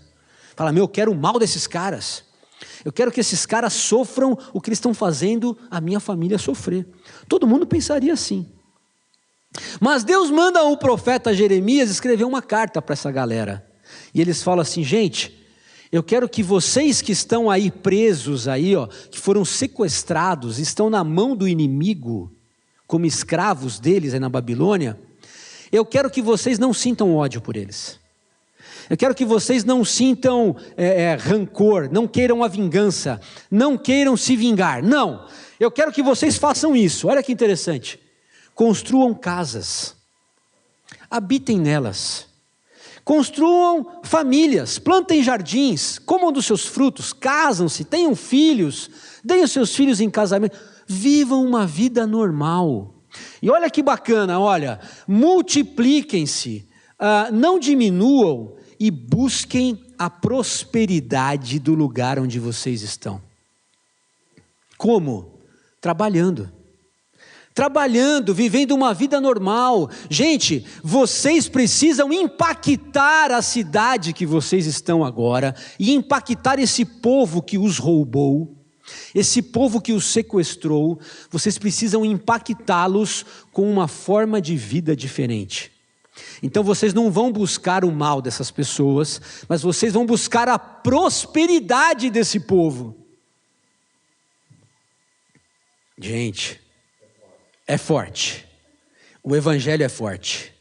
Fala, eu quero o mal desses caras. Eu quero que esses caras sofram o que eles estão fazendo a minha família sofrer. Todo mundo pensaria assim. Mas Deus manda o profeta Jeremias escrever uma carta para essa galera. E eles falam assim, gente, eu quero que vocês que estão aí presos, aí, que foram sequestrados, estão na mão do inimigo, como escravos deles aí na Babilônia, eu quero que vocês não sintam ódio por eles. Eu quero que vocês não sintam rancor, não queiram a vingança, não queiram se vingar. Não, eu quero que vocês façam isso. Olha que interessante. Construam casas, habitem nelas, construam famílias, plantem jardins, comam dos seus frutos, casam-se, tenham filhos, deem os seus filhos em casamento, vivam uma vida normal. E olha que bacana, olha, multipliquem-se, não diminuam e busquem a prosperidade do lugar onde vocês estão. Como? Trabalhando. Trabalhando, vivendo uma vida normal. Gente, vocês precisam impactar a cidade que vocês estão agora e impactar esse povo que os roubou, esse povo que os sequestrou. Vocês precisam impactá-los com uma forma de vida diferente. Então vocês não vão buscar o mal dessas pessoas, mas vocês vão buscar a prosperidade desse povo. Gente, é forte. O evangelho é forte.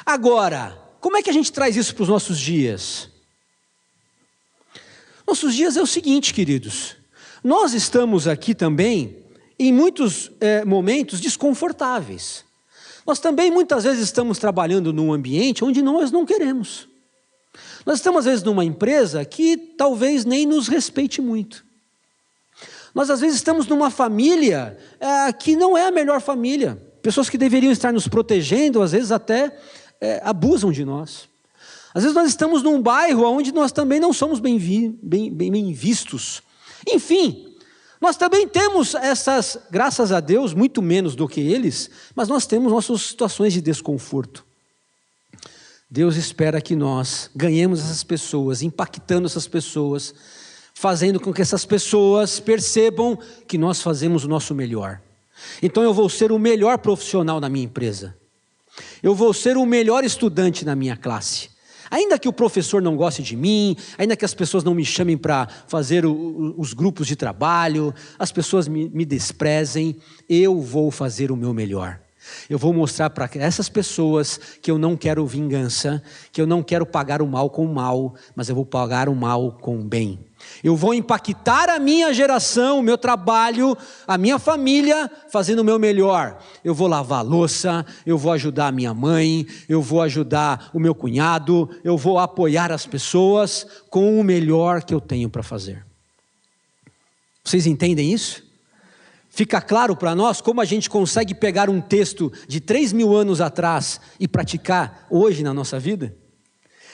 Agora, como é que a gente traz isso para os nossos dias? Nossos dias é o seguinte, queridos. Nós estamos aqui também em muitos momentos desconfortáveis. Nós também muitas vezes estamos trabalhando num ambiente onde nós não queremos. Nós estamos às vezes numa empresa que talvez nem nos respeite muito. Nós às vezes estamos numa família que não é a melhor família. Pessoas que deveriam estar nos protegendo, às vezes até abusam de nós. Às vezes nós estamos num bairro onde nós também não somos bem vistos. Enfim, nós também temos essas, graças a Deus, muito menos do que eles, mas nós temos nossas situações de desconforto. Deus espera que nós ganhemos essas pessoas, impactando essas pessoas, fazendo com que essas pessoas percebam que nós fazemos o nosso melhor. Então eu vou ser o melhor profissional na minha empresa. Eu vou ser o melhor estudante na minha classe. Ainda que o professor não goste de mim, ainda que as pessoas não me chamem para fazer os grupos de trabalho, as pessoas me desprezem, eu vou fazer o meu melhor. Eu vou mostrar para essas pessoas que eu não quero vingança, que eu não quero pagar o mal com o mal, mas eu vou pagar o mal com o bem. Eu vou impactar a minha geração, o meu trabalho, a minha família, fazendo o meu melhor. Eu vou lavar a louça, eu vou ajudar a minha mãe, eu vou ajudar o meu cunhado, eu vou apoiar as pessoas com o melhor que eu tenho para fazer. Vocês entendem isso? Fica claro para nós como a gente consegue pegar um texto de 3.000 anos atrás e praticar hoje na nossa vida?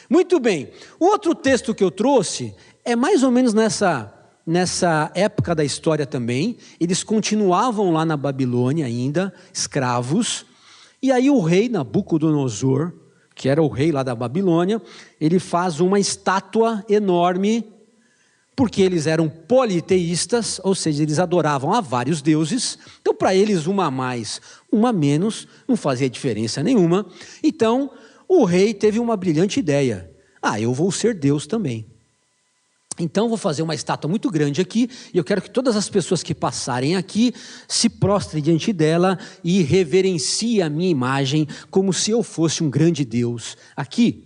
Muito bem, o outro texto que eu trouxe é mais ou menos nessa época da história também. Eles continuavam lá na Babilônia ainda, escravos, e aí o rei Nabucodonosor, que era o rei lá da Babilônia, ele faz uma estátua enorme, porque eles eram politeístas, ou seja, eles adoravam a vários deuses. Então para eles uma a mais, uma a menos, não fazia diferença nenhuma. Então o rei teve uma brilhante ideia: eu vou ser Deus também. Então vou fazer uma estátua muito grande aqui, e eu quero que todas as pessoas que passarem aqui se prostrem diante dela e reverenciem a minha imagem como se eu fosse um grande Deus aqui.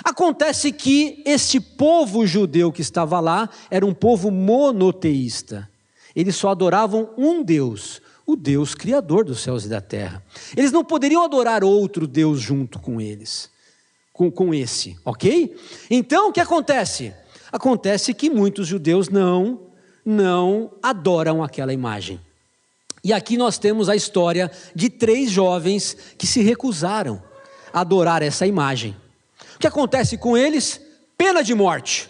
Acontece que este povo judeu que estava lá era um povo monoteísta. Eles só adoravam um Deus, o Deus criador dos céus e da terra. Eles não poderiam adorar outro Deus junto com eles, com esse, ok? Então o que acontece? Acontece que muitos judeus não adoram aquela imagem. E aqui nós temos a história de 3 jovens que se recusaram a adorar essa imagem. O que acontece com eles? Pena de morte.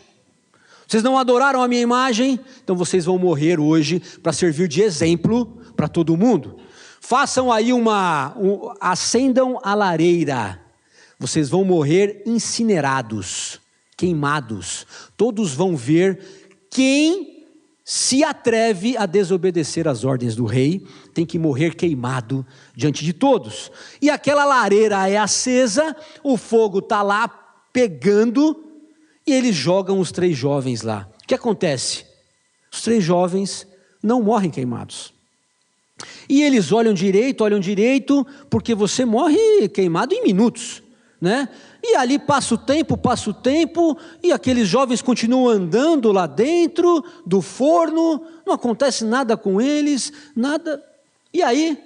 Vocês não adoraram a minha imagem, então vocês vão morrer hoje para servir de exemplo para todo mundo. Façam aí acendam a lareira. Vocês vão morrer incinerados, queimados. Todos vão ver quem se atreve a desobedecer às ordens do rei, tem que morrer queimado diante de todos. E aquela lareira é acesa, o fogo está lá pegando, e eles jogam os 3 jovens lá. O que acontece? Os 3 jovens não morrem queimados. E eles olham direito, porque você morre queimado em minutos, né? E ali passa o tempo, e aqueles jovens continuam andando lá dentro do forno, não acontece nada com eles, nada. E aí,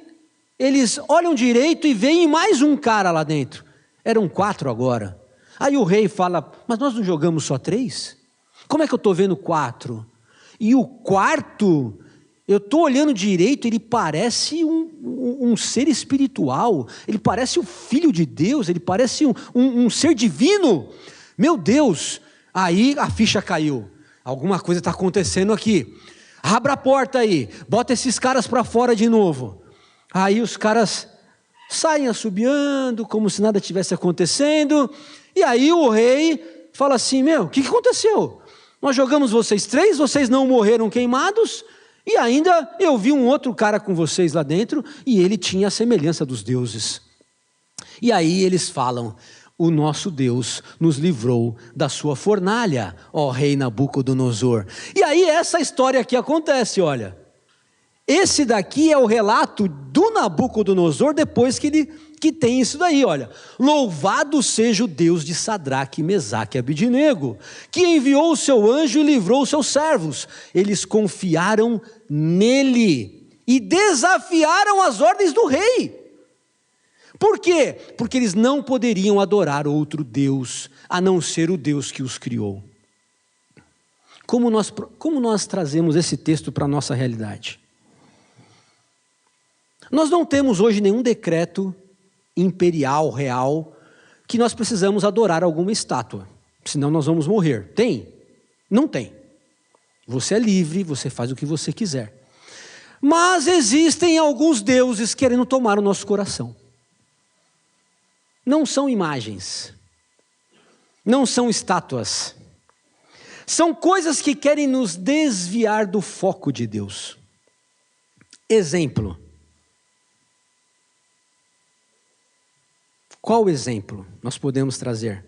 eles olham direito e veem mais um cara lá dentro. Eram 4 agora. Aí o rei fala: mas nós não jogamos só 3? Como é que eu estou vendo 4? E o quarto, eu estou olhando direito, ele parece um ser espiritual, ele parece o Filho de Deus, ele parece um ser divino. Meu Deus, aí a ficha caiu. Alguma coisa está acontecendo aqui. Abra a porta aí, bota esses caras para fora de novo. Aí os caras saem assobiando, como se nada tivesse acontecendo. E aí o rei fala assim, o que aconteceu? Nós jogamos vocês 3, vocês não morreram queimados, e ainda eu vi um outro cara com vocês lá dentro, e ele tinha a semelhança dos deuses. E aí eles falam, o nosso Deus nos livrou da sua fornalha, ó rei Nabucodonosor. E aí essa história aqui acontece, olha. Esse daqui é o relato do Nabucodonosor depois que tem isso daí, olha. Louvado seja o Deus de Sadraque, Mesaque e Abidnego, que enviou o seu anjo e livrou os seus servos. Eles confiaram nele e desafiaram as ordens do rei. Por quê? Porque eles não poderiam adorar outro Deus, a não ser o Deus que os criou. Como nós trazemos esse texto para a nossa realidade? Nós não temos hoje nenhum decreto imperial, real, que nós precisamos adorar alguma estátua, senão nós vamos morrer. Tem? Não tem. Você é livre, você faz o que você quiser. Mas existem alguns deuses querendo tomar o nosso coração. Não são imagens, não são estátuas, são coisas que querem nos desviar do foco de Deus. Exemplo. Qual exemplo nós podemos trazer?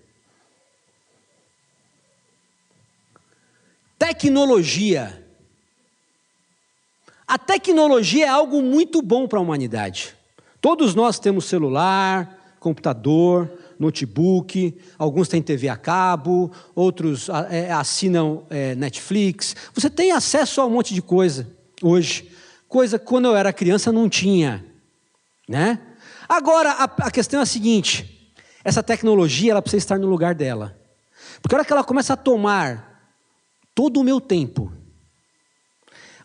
Tecnologia. A tecnologia é algo muito bom para a humanidade. Todos nós temos celular, computador, notebook, alguns têm TV a cabo, outros assinam Netflix. Você tem acesso a um monte de coisa hoje. Coisa que quando eu era criança não tinha, né? Agora, a questão é a seguinte, essa tecnologia ela precisa estar no lugar dela. Porque a hora que ela começa a tomar todo o meu tempo,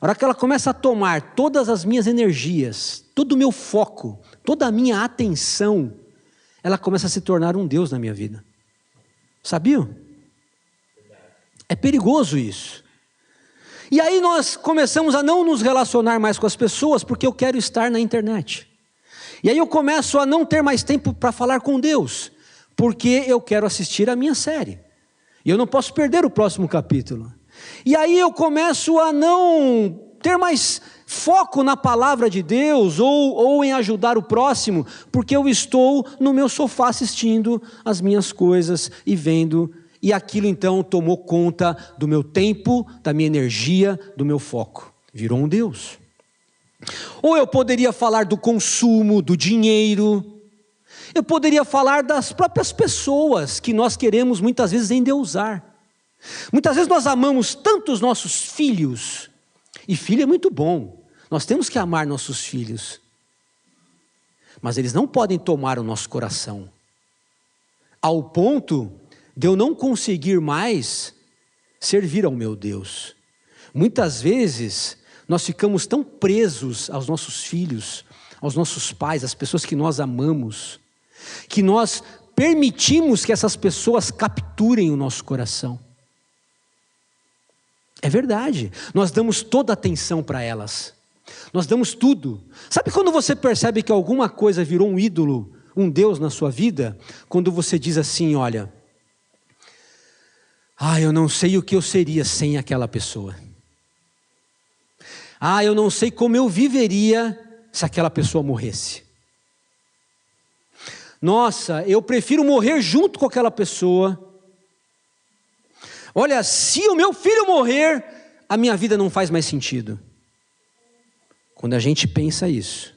a hora que ela começa a tomar todas as minhas energias, todo o meu foco, toda a minha atenção, ela começa a se tornar um Deus na minha vida. Sabiam? É perigoso isso. E aí nós começamos a não nos relacionar mais com as pessoas, porque eu quero estar na internet. E aí eu começo a não ter mais tempo para falar com Deus, porque eu quero assistir a minha série. E eu não posso perder o próximo capítulo. E aí eu começo a não ter mais foco na palavra de Deus, ou em ajudar o próximo, porque eu estou no meu sofá assistindo as minhas coisas e vendo, e aquilo então tomou conta do meu tempo, da minha energia, do meu foco. Virou um Deus. Ou eu poderia falar do consumo, do dinheiro. Eu poderia falar das próprias pessoas que nós queremos muitas vezes endeusar. Muitas vezes nós amamos tanto os nossos filhos. E filho é muito bom. Nós temos que amar nossos filhos. Mas eles não podem tomar o nosso coração. Ao ponto de eu não conseguir mais servir ao meu Deus. Muitas vezes nós ficamos tão presos aos nossos filhos, aos nossos pais, às pessoas que nós amamos, que nós permitimos que essas pessoas capturem o nosso coração. É verdade, nós damos toda a atenção para elas, nós damos tudo. Sabe quando você percebe que alguma coisa virou um ídolo, um Deus na sua vida? Quando você diz assim, olha, eu não sei o que eu seria sem aquela pessoa. Eu não sei como eu viveria se aquela pessoa morresse. Nossa, eu prefiro morrer junto com aquela pessoa. Olha, se o meu filho morrer, a minha vida não faz mais sentido. Quando a gente pensa isso,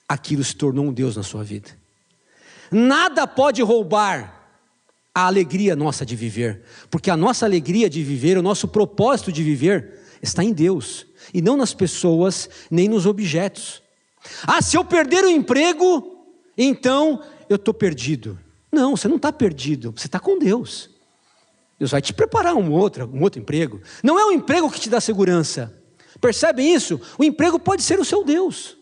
aquilo se tornou um Deus na sua vida. Nada pode roubar a alegria nossa de viver, porque a nossa alegria de viver, o nosso propósito de viver, está em Deus, e não nas pessoas, nem nos objetos. Se eu perder o emprego, então eu estou perdido. Não, você não está perdido, você está com Deus. Deus vai te preparar um outro emprego. Não é o emprego que te dá segurança. Percebem isso? O emprego pode ser o seu Deus.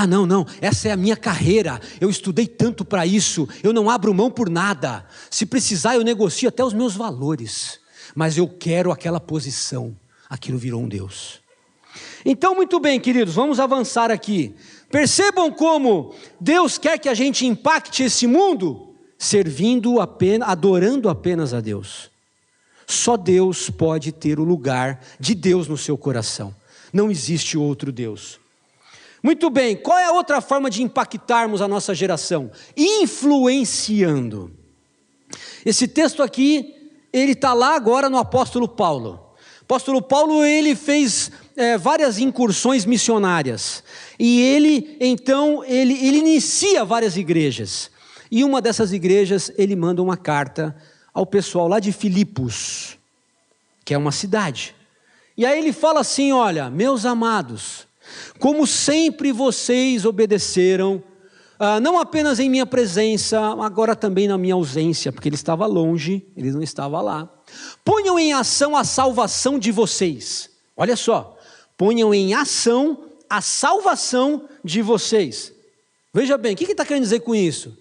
Não, essa é a minha carreira, eu estudei tanto para isso, eu não abro mão por nada. Se precisar eu negocio até os meus valores, mas eu quero aquela posição. Aquilo virou um Deus. Então, muito bem, queridos, vamos avançar aqui. Percebam como Deus quer que a gente impacte esse mundo, servindo apenas, adorando apenas a Deus. Só Deus pode ter o lugar de Deus no seu coração. Não existe outro Deus. Muito bem, qual é a outra forma de impactarmos a nossa geração? Influenciando. Esse texto aqui, ele está lá agora no apóstolo Paulo. O apóstolo Paulo, ele fez várias incursões missionárias. E ele inicia várias igrejas. E uma dessas igrejas, ele manda uma carta ao pessoal lá de Filipos, que é uma cidade. E aí ele fala assim, olha, meus amados, como sempre vocês obedeceram, não apenas em minha presença, agora também na minha ausência, porque ele estava longe, ele não estava lá. Ponham em ação a salvação de vocês. Olha só, ponham em ação a salvação de vocês. Veja bem, o que ele está querendo dizer com isso?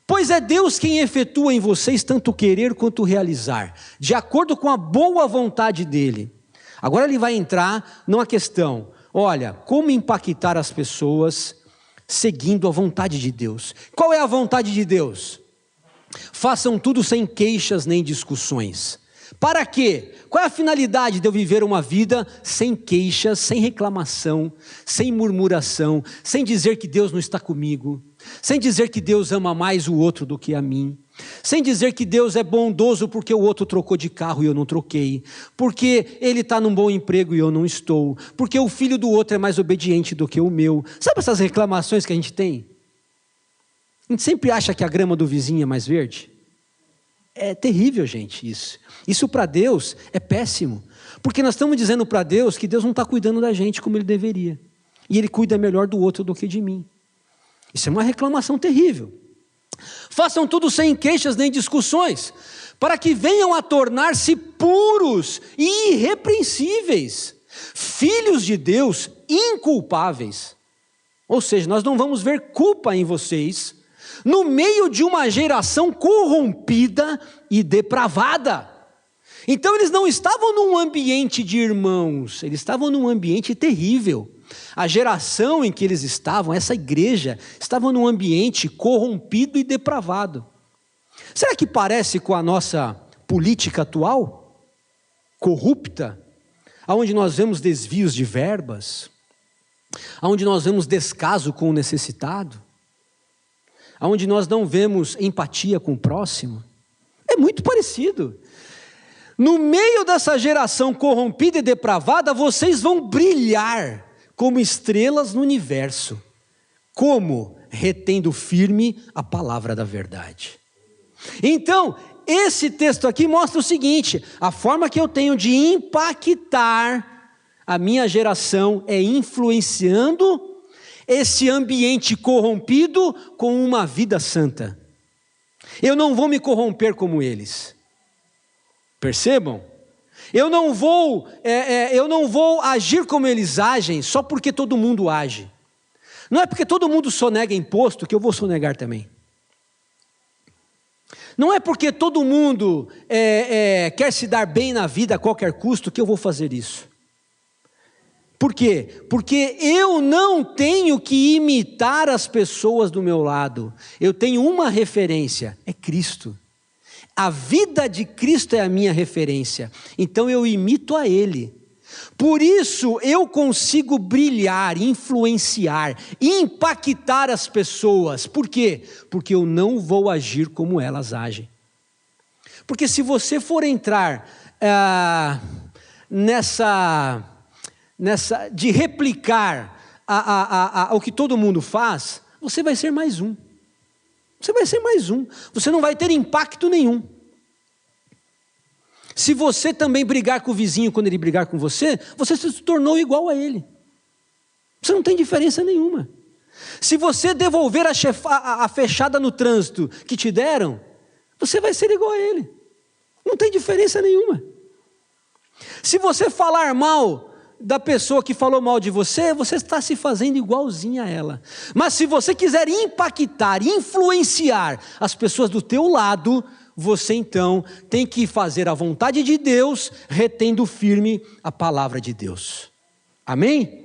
Pois é Deus quem efetua em vocês tanto querer quanto realizar, de acordo com a boa vontade dele. Agora ele vai entrar numa questão, olha, como impactar as pessoas seguindo a vontade de Deus. Qual é a vontade de Deus? Façam tudo sem queixas nem discussões. Para quê? Qual é a finalidade de eu viver uma vida sem queixas, sem reclamação, sem murmuração, sem dizer que Deus não está comigo, sem dizer que Deus ama mais o outro do que a mim, sem dizer que Deus é bondoso porque o outro trocou de carro e eu não troquei, porque ele está num bom emprego e eu não estou, porque o filho do outro é mais obediente do que o meu. Sabe essas reclamações que a gente tem? A gente sempre acha que a grama do vizinho é mais verde. É terrível, gente, isso. Isso para Deus é péssimo, porque nós estamos dizendo para Deus que Deus não está cuidando da gente como Ele deveria, e Ele cuida melhor do outro do que de mim. Isso é uma reclamação terrível. Façam tudo sem queixas nem discussões, para que venham a tornar-se puros e irrepreensíveis, filhos de Deus inculpáveis. Ou seja, nós não vamos ver culpa em vocês, no meio de uma geração corrompida e depravada. Então eles não estavam num ambiente de irmãos, eles estavam num ambiente terrível. A geração em que eles estavam, essa igreja, estava num ambiente corrompido e depravado. Será que parece com a nossa política atual? Corrupta? Onde nós vemos desvios de verbas? Onde nós vemos descaso com o necessitado? Onde nós não vemos empatia com o próximo? É muito parecido. No meio dessa geração corrompida e depravada, vocês vão brilhar como estrelas no universo. Como? Retendo firme a palavra da verdade. Então, esse texto aqui mostra o seguinte: a forma que eu tenho de impactar a minha geração é influenciando esse ambiente corrompido com uma vida santa. Eu não vou me corromper como eles. Percebam? Eu não vou agir como eles agem só porque todo mundo age. Não é porque todo mundo sonega imposto que eu vou sonegar também. Não é porque todo mundo quer se dar bem na vida a qualquer custo que eu vou fazer isso. Por quê? Porque eu não tenho que imitar as pessoas do meu lado. Eu tenho uma referência, é Cristo. A vida de Cristo é a minha referência. Então eu imito a Ele. Por isso eu consigo brilhar, influenciar, impactar as pessoas. Por quê? Porque eu não vou agir como elas agem. Porque se você for entrar de replicar o que todo mundo faz, você vai ser mais um. Você vai ser mais um. Você não vai ter impacto nenhum. Se você também brigar com o vizinho quando ele brigar com você, você se tornou igual a ele. Você não tem diferença nenhuma. Se você devolver a fechada no trânsito que te deram, você vai ser igual a ele. Não tem diferença nenhuma. Se você falar mal da pessoa que falou mal de você, você está se fazendo igualzinho a ela. Mas se você quiser impactar, influenciar as pessoas do teu lado, você então tem que fazer a vontade de Deus, retendo firme a palavra de Deus. Amém?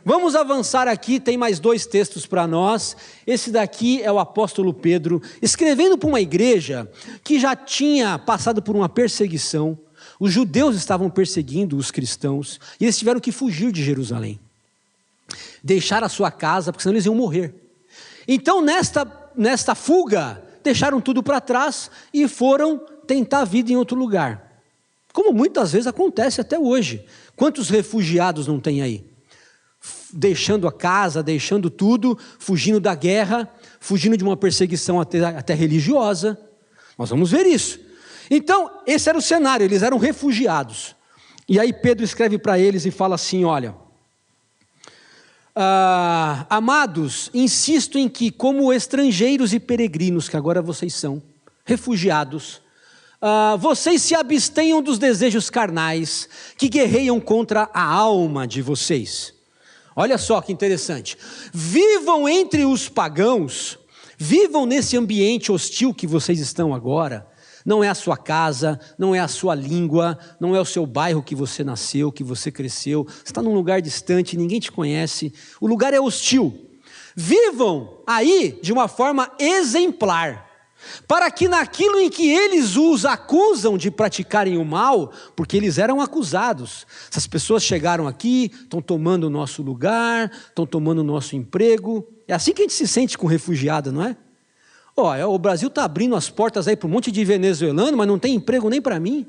Vamos avançar aqui, tem mais 2 textos para nós. Esse daqui é o apóstolo Pedro, escrevendo para uma igreja que já tinha passado por uma perseguição. Os judeus estavam perseguindo os cristãos, e eles tiveram que fugir de Jerusalém. Deixar a sua casa, porque senão eles iam morrer. Então nesta fuga, deixaram tudo para trás e foram tentar a vida em outro lugar. Como muitas vezes acontece até hoje. Quantos refugiados não tem aí? Deixando a casa, deixando tudo, fugindo da guerra, fugindo de uma perseguição até religiosa. Nós vamos ver isso. Então, esse era o cenário, eles eram refugiados. E aí Pedro escreve para eles e fala assim, olha, amados, insisto em que, como estrangeiros e peregrinos, que agora vocês são, refugiados, vocês se abstenham dos desejos carnais que guerreiam contra a alma de vocês. Olha só que interessante. Vivam entre os pagãos, vivam nesse ambiente hostil que vocês estão agora. Não é a sua casa, não é a sua língua, não é o seu bairro que você nasceu, que você cresceu. Você está num lugar distante, ninguém te conhece. O lugar é hostil. Vivam aí de uma forma exemplar, para que naquilo em que eles os acusam de praticarem o mal, porque eles eram acusados. Essas pessoas chegaram aqui, estão tomando o nosso lugar, estão tomando o nosso emprego. É assim que a gente se sente com refugiado, não é? O Brasil está abrindo as portas aí para um monte de venezuelano, mas não tem emprego nem para mim.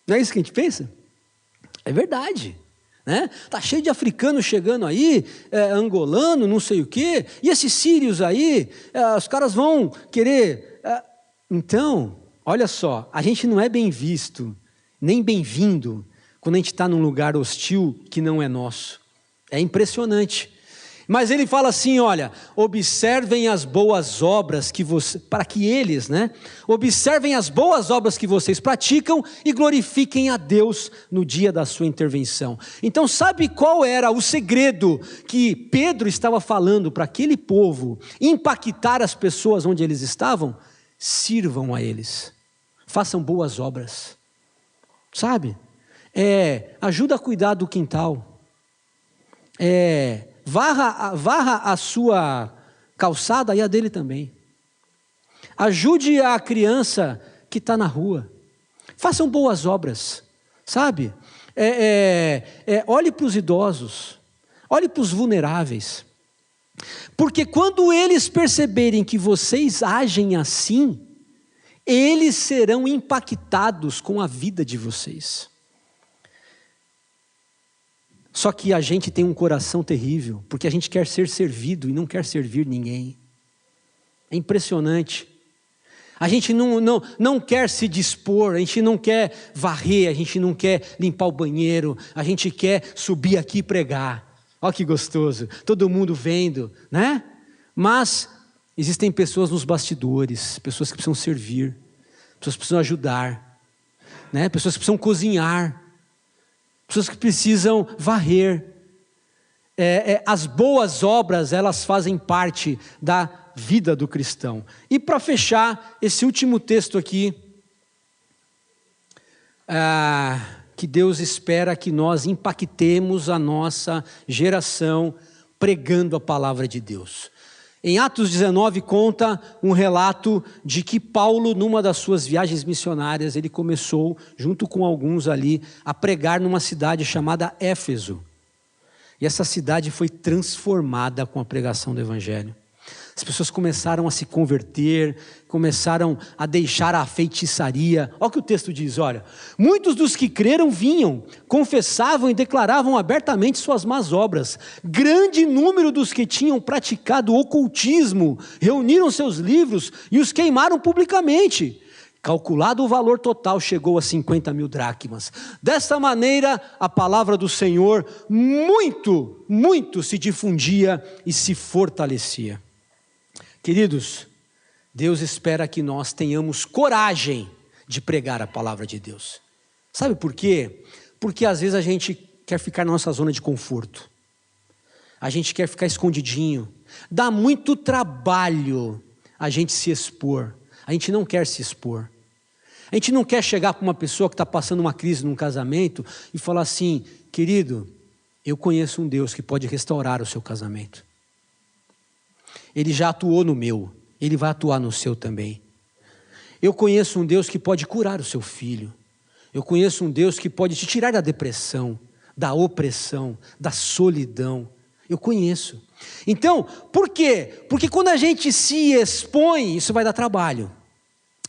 Não é isso que a gente pensa? É verdade. Né? Está cheio de africanos chegando aí, angolano, não sei o quê, e esses sírios aí, os caras vão querer... Então, olha só, a gente não é bem visto, nem bem-vindo, quando a gente está num lugar hostil que não é nosso. É impressionante. Mas ele fala assim, olha, observem as boas obras que você, para que eles, observem as boas obras que vocês praticam e glorifiquem a Deus no dia da sua intervenção. Então sabe qual era o segredo que Pedro estava falando para aquele povo impactar as pessoas onde eles estavam? Sirvam a eles, façam boas obras, sabe? Ajuda a cuidar do quintal, varra a sua calçada e a dele também. Ajude a criança que está na rua. Façam boas obras, sabe? Olhe para os idosos, olhe para os vulneráveis. Porque quando eles perceberem que vocês agem assim, eles serão impactados com a vida de vocês. Só que a gente tem um coração terrível, porque a gente quer ser servido e não quer servir ninguém. É impressionante. A gente não quer se dispor, a gente não quer varrer, a gente não quer limpar o banheiro, a gente quer subir aqui e pregar. Olha que gostoso, todo mundo vendo, né? Mas existem pessoas nos bastidores, pessoas que precisam servir, pessoas que precisam ajudar, né? Pessoas que precisam cozinhar, pessoas que precisam varrer. As boas obras, elas fazem parte da vida do cristão. E para fechar, esse último texto aqui, que Deus espera que nós impactemos a nossa geração pregando a palavra de Deus. Em Atos 19 conta um relato de que Paulo, numa das suas viagens missionárias, ele começou, junto com alguns ali, a pregar numa cidade chamada Éfeso. E essa cidade foi transformada com a pregação do Evangelho. As pessoas começaram a se converter, começaram a deixar a feitiçaria. Olha o que o texto diz, olha. Muitos dos que creram vinham, confessavam e declaravam abertamente suas más obras. Grande número dos que tinham praticado ocultismo reuniram seus livros e os queimaram publicamente. Calculado o valor total, chegou a 50.000 dracmas. Dessa maneira, a palavra do Senhor muito se difundia e se fortalecia. Queridos, Deus espera que nós tenhamos coragem de pregar a palavra de Deus. Sabe por quê? Porque às vezes a gente quer ficar na nossa zona de conforto. A gente quer ficar escondidinho. Dá muito trabalho a gente se expor. A gente não quer se expor. A gente não quer chegar para uma pessoa que está passando uma crise num casamento e falar assim: querido, eu conheço um Deus que pode restaurar o seu casamento. Ele já atuou no meu, Ele vai atuar no seu também. Eu conheço um Deus que pode curar o seu filho. Eu conheço um Deus que pode te tirar da depressão, da opressão, da solidão. Eu conheço. Então, por quê? Porque quando a gente se expõe, isso vai dar trabalho.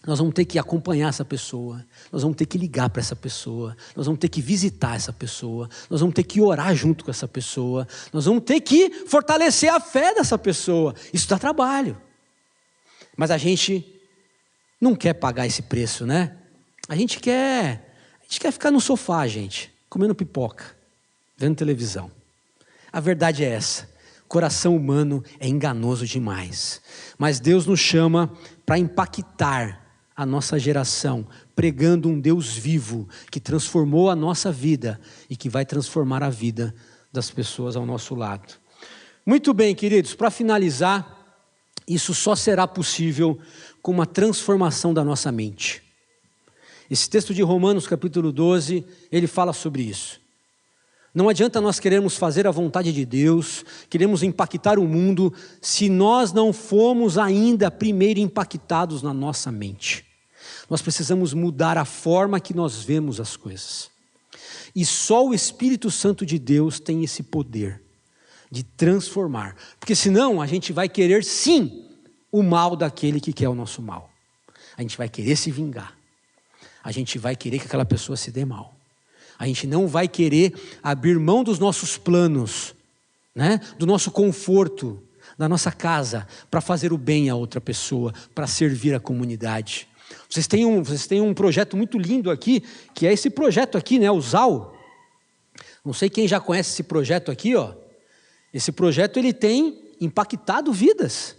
Nós vamos ter que acompanhar essa pessoa, nós vamos ter que ligar para essa pessoa, nós vamos ter que visitar essa pessoa, nós vamos ter que orar junto com essa pessoa, nós vamos ter que fortalecer a fé dessa pessoa. Isso dá trabalho. Mas a gente não quer pagar esse preço, né? A gente quer ficar no sofá, gente, comendo pipoca, vendo televisão. A verdade é essa: o coração humano é enganoso demais. Mas Deus nos chama para impactar a nossa geração, pregando um Deus vivo, que transformou a nossa vida e que vai transformar a vida das pessoas ao nosso lado. Muito bem, queridos, para finalizar, isso só será possível com uma transformação da nossa mente. Esse texto de Romanos, capítulo 12, ele fala sobre isso. Não adianta nós queremos fazer a vontade de Deus, queremos impactar o mundo, se nós não formos ainda primeiro impactados na nossa mente. Nós precisamos mudar a forma que nós vemos as coisas. E só o Espírito Santo de Deus tem esse poder de transformar. Porque senão a gente vai querer sim o mal daquele que quer o nosso mal. A gente vai querer se vingar. A gente vai querer que aquela pessoa se dê mal. A gente não vai querer abrir mão dos nossos planos, né? Do nosso conforto, da nossa casa, para fazer o bem a outra pessoa, para servir a comunidade. Vocês têm um projeto muito lindo aqui, que é esse projeto aqui, né? O ZAU. Não sei quem já conhece esse projeto aqui, ó. Esse projeto ele tem impactado vidas,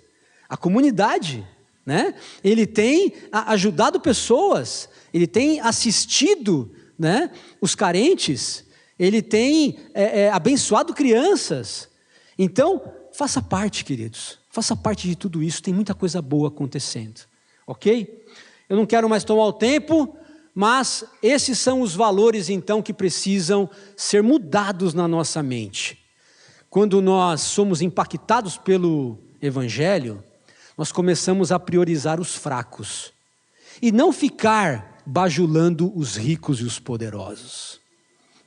a comunidade, né? Ele tem ajudado pessoas, ele tem assistido, né, os carentes, ele tem abençoado crianças. Então, faça parte, queridos, faça parte de tudo isso, tem muita coisa boa acontecendo, ok? Eu não quero mais tomar o tempo, mas esses são os valores então que precisam ser mudados na nossa mente. Quando nós somos impactados pelo Evangelho, nós começamos a priorizar os fracos e não ficar bajulando os ricos e os poderosos,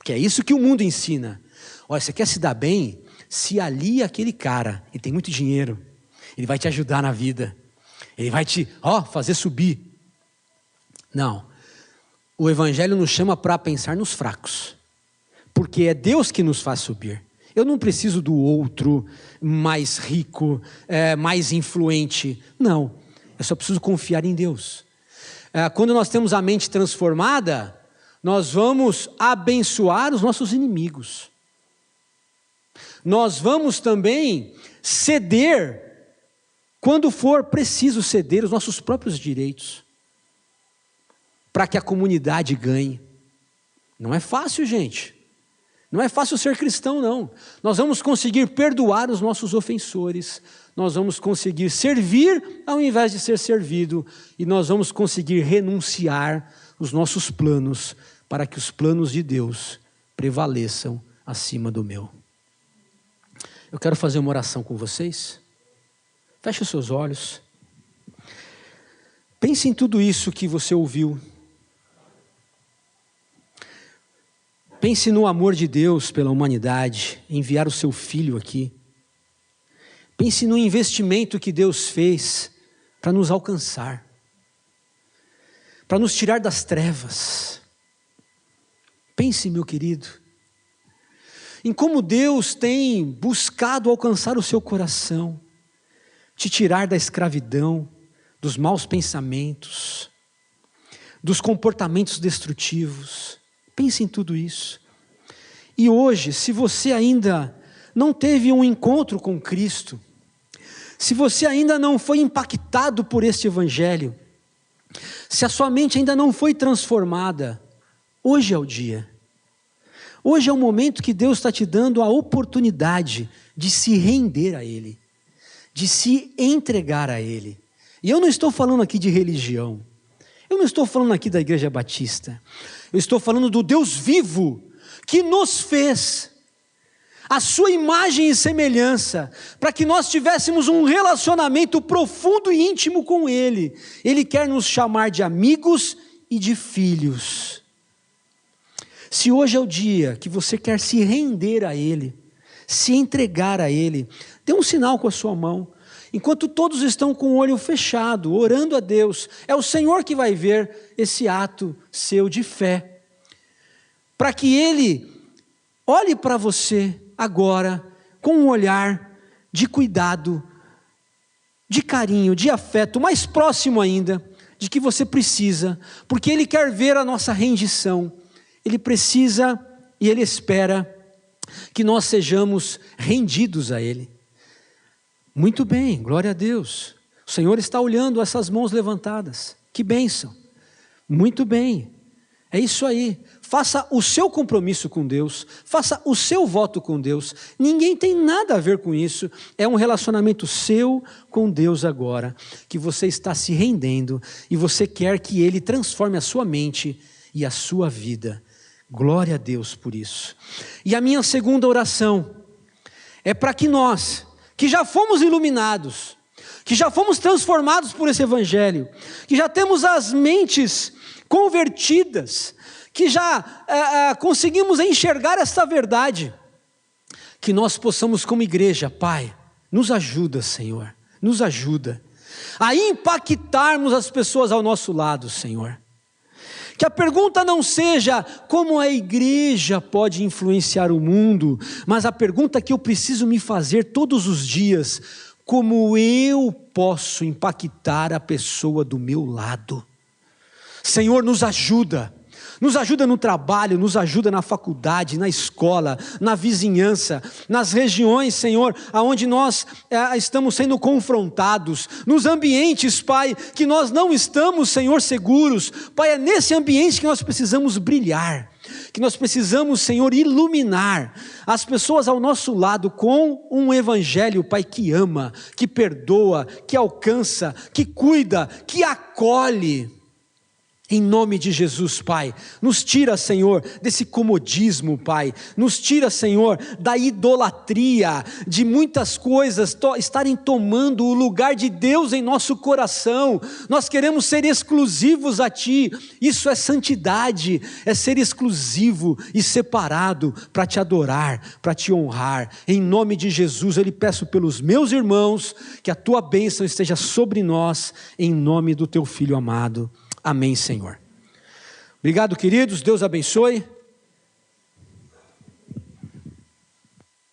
que é isso que o mundo ensina. Olha, você quer se dar bem? Se alia àquele cara, ele tem muito dinheiro, ele vai te ajudar na vida, ele vai te fazer subir. Não, o Evangelho nos chama para pensar nos fracos, porque é Deus que nos faz subir. Eu não preciso do outro mais rico, mais influente, não, eu só preciso confiar em Deus. Quando nós temos a mente transformada, nós vamos abençoar os nossos inimigos. Nós vamos também ceder, quando for preciso ceder, os nossos próprios direitos, para que a comunidade ganhe. Não é fácil, gente. Não é fácil ser cristão, não. Nós vamos conseguir perdoar os nossos ofensores, nós vamos conseguir servir ao invés de ser servido, e nós vamos conseguir renunciar os nossos planos, para que os planos de Deus prevaleçam acima do meu. Eu quero fazer uma oração com vocês. Feche os seus olhos. Pense em tudo isso que você ouviu. Pense no amor de Deus pela humanidade, enviar o seu Filho aqui. Pense no investimento que Deus fez para nos alcançar, para nos tirar das trevas. Pense, meu querido, em como Deus tem buscado alcançar o seu coração, te tirar da escravidão, dos maus pensamentos, dos comportamentos destrutivos. Pense em tudo isso. E hoje, se você ainda não teve um encontro com Cristo, se você ainda não foi impactado por este Evangelho, se a sua mente ainda não foi transformada, hoje é o dia. Hoje é o momento que Deus está te dando a oportunidade de se render a Ele, de se entregar a Ele. E eu não estou falando aqui de religião, eu não estou falando aqui da Igreja Batista, eu estou falando do Deus vivo, que nos fez a sua imagem e semelhança, para que nós tivéssemos um relacionamento profundo e íntimo com Ele. Ele quer nos chamar de amigos e de filhos. Se hoje é o dia que você quer se render a Ele, se entregar a Ele, dê um sinal com a sua mão. Enquanto todos estão com o olho fechado, orando a Deus, é o Senhor que vai ver esse ato seu de fé, para que Ele olhe para você agora com um olhar de cuidado, de carinho, de afeto, mais próximo ainda, de que você precisa, porque Ele quer ver a nossa rendição. Ele precisa e Ele espera que nós sejamos rendidos a Ele. Muito bem, glória a Deus. O Senhor está olhando essas mãos levantadas. Que bênção. Muito bem. É isso aí. Faça o seu compromisso com Deus. Faça o seu voto com Deus. Ninguém tem nada a ver com isso. É um relacionamento seu com Deus agora, que você está se rendendo e você quer que Ele transforme a sua mente e a sua vida. Glória a Deus por isso. E a minha segunda oração é para que nós, que já fomos iluminados, que já fomos transformados por esse Evangelho, que já temos as mentes convertidas, que já conseguimos enxergar esta verdade, que nós possamos como igreja, Pai, nos ajuda, Senhor, nos ajuda a impactarmos as pessoas ao nosso lado, Senhor. Que a pergunta não seja como a igreja pode influenciar o mundo, mas a pergunta que eu preciso me fazer todos os dias: como eu posso impactar a pessoa do meu lado? Senhor, nos ajuda no trabalho, nos ajuda na faculdade, na escola, na vizinhança, nas regiões, Senhor, aonde nós estamos sendo confrontados, nos ambientes, Pai, que nós não estamos, Senhor, seguros. Pai, é nesse ambiente que nós precisamos brilhar, que nós precisamos, Senhor, iluminar as pessoas ao nosso lado com um Evangelho, Pai, que ama, que perdoa, que alcança, que cuida, que acolhe. Em nome de Jesus, Pai, nos tira, Senhor, desse comodismo, Pai, nos tira, Senhor, da idolatria, de muitas coisas estarem tomando o lugar de Deus em nosso coração. Nós queremos ser exclusivos a Ti, isso é santidade, é ser exclusivo e separado para Te adorar, para Te honrar. Em nome de Jesus, eu lhe peço pelos meus irmãos, que a Tua bênção esteja sobre nós, em nome do Teu Filho amado. Amém, Senhor. Obrigado, queridos. Deus abençoe.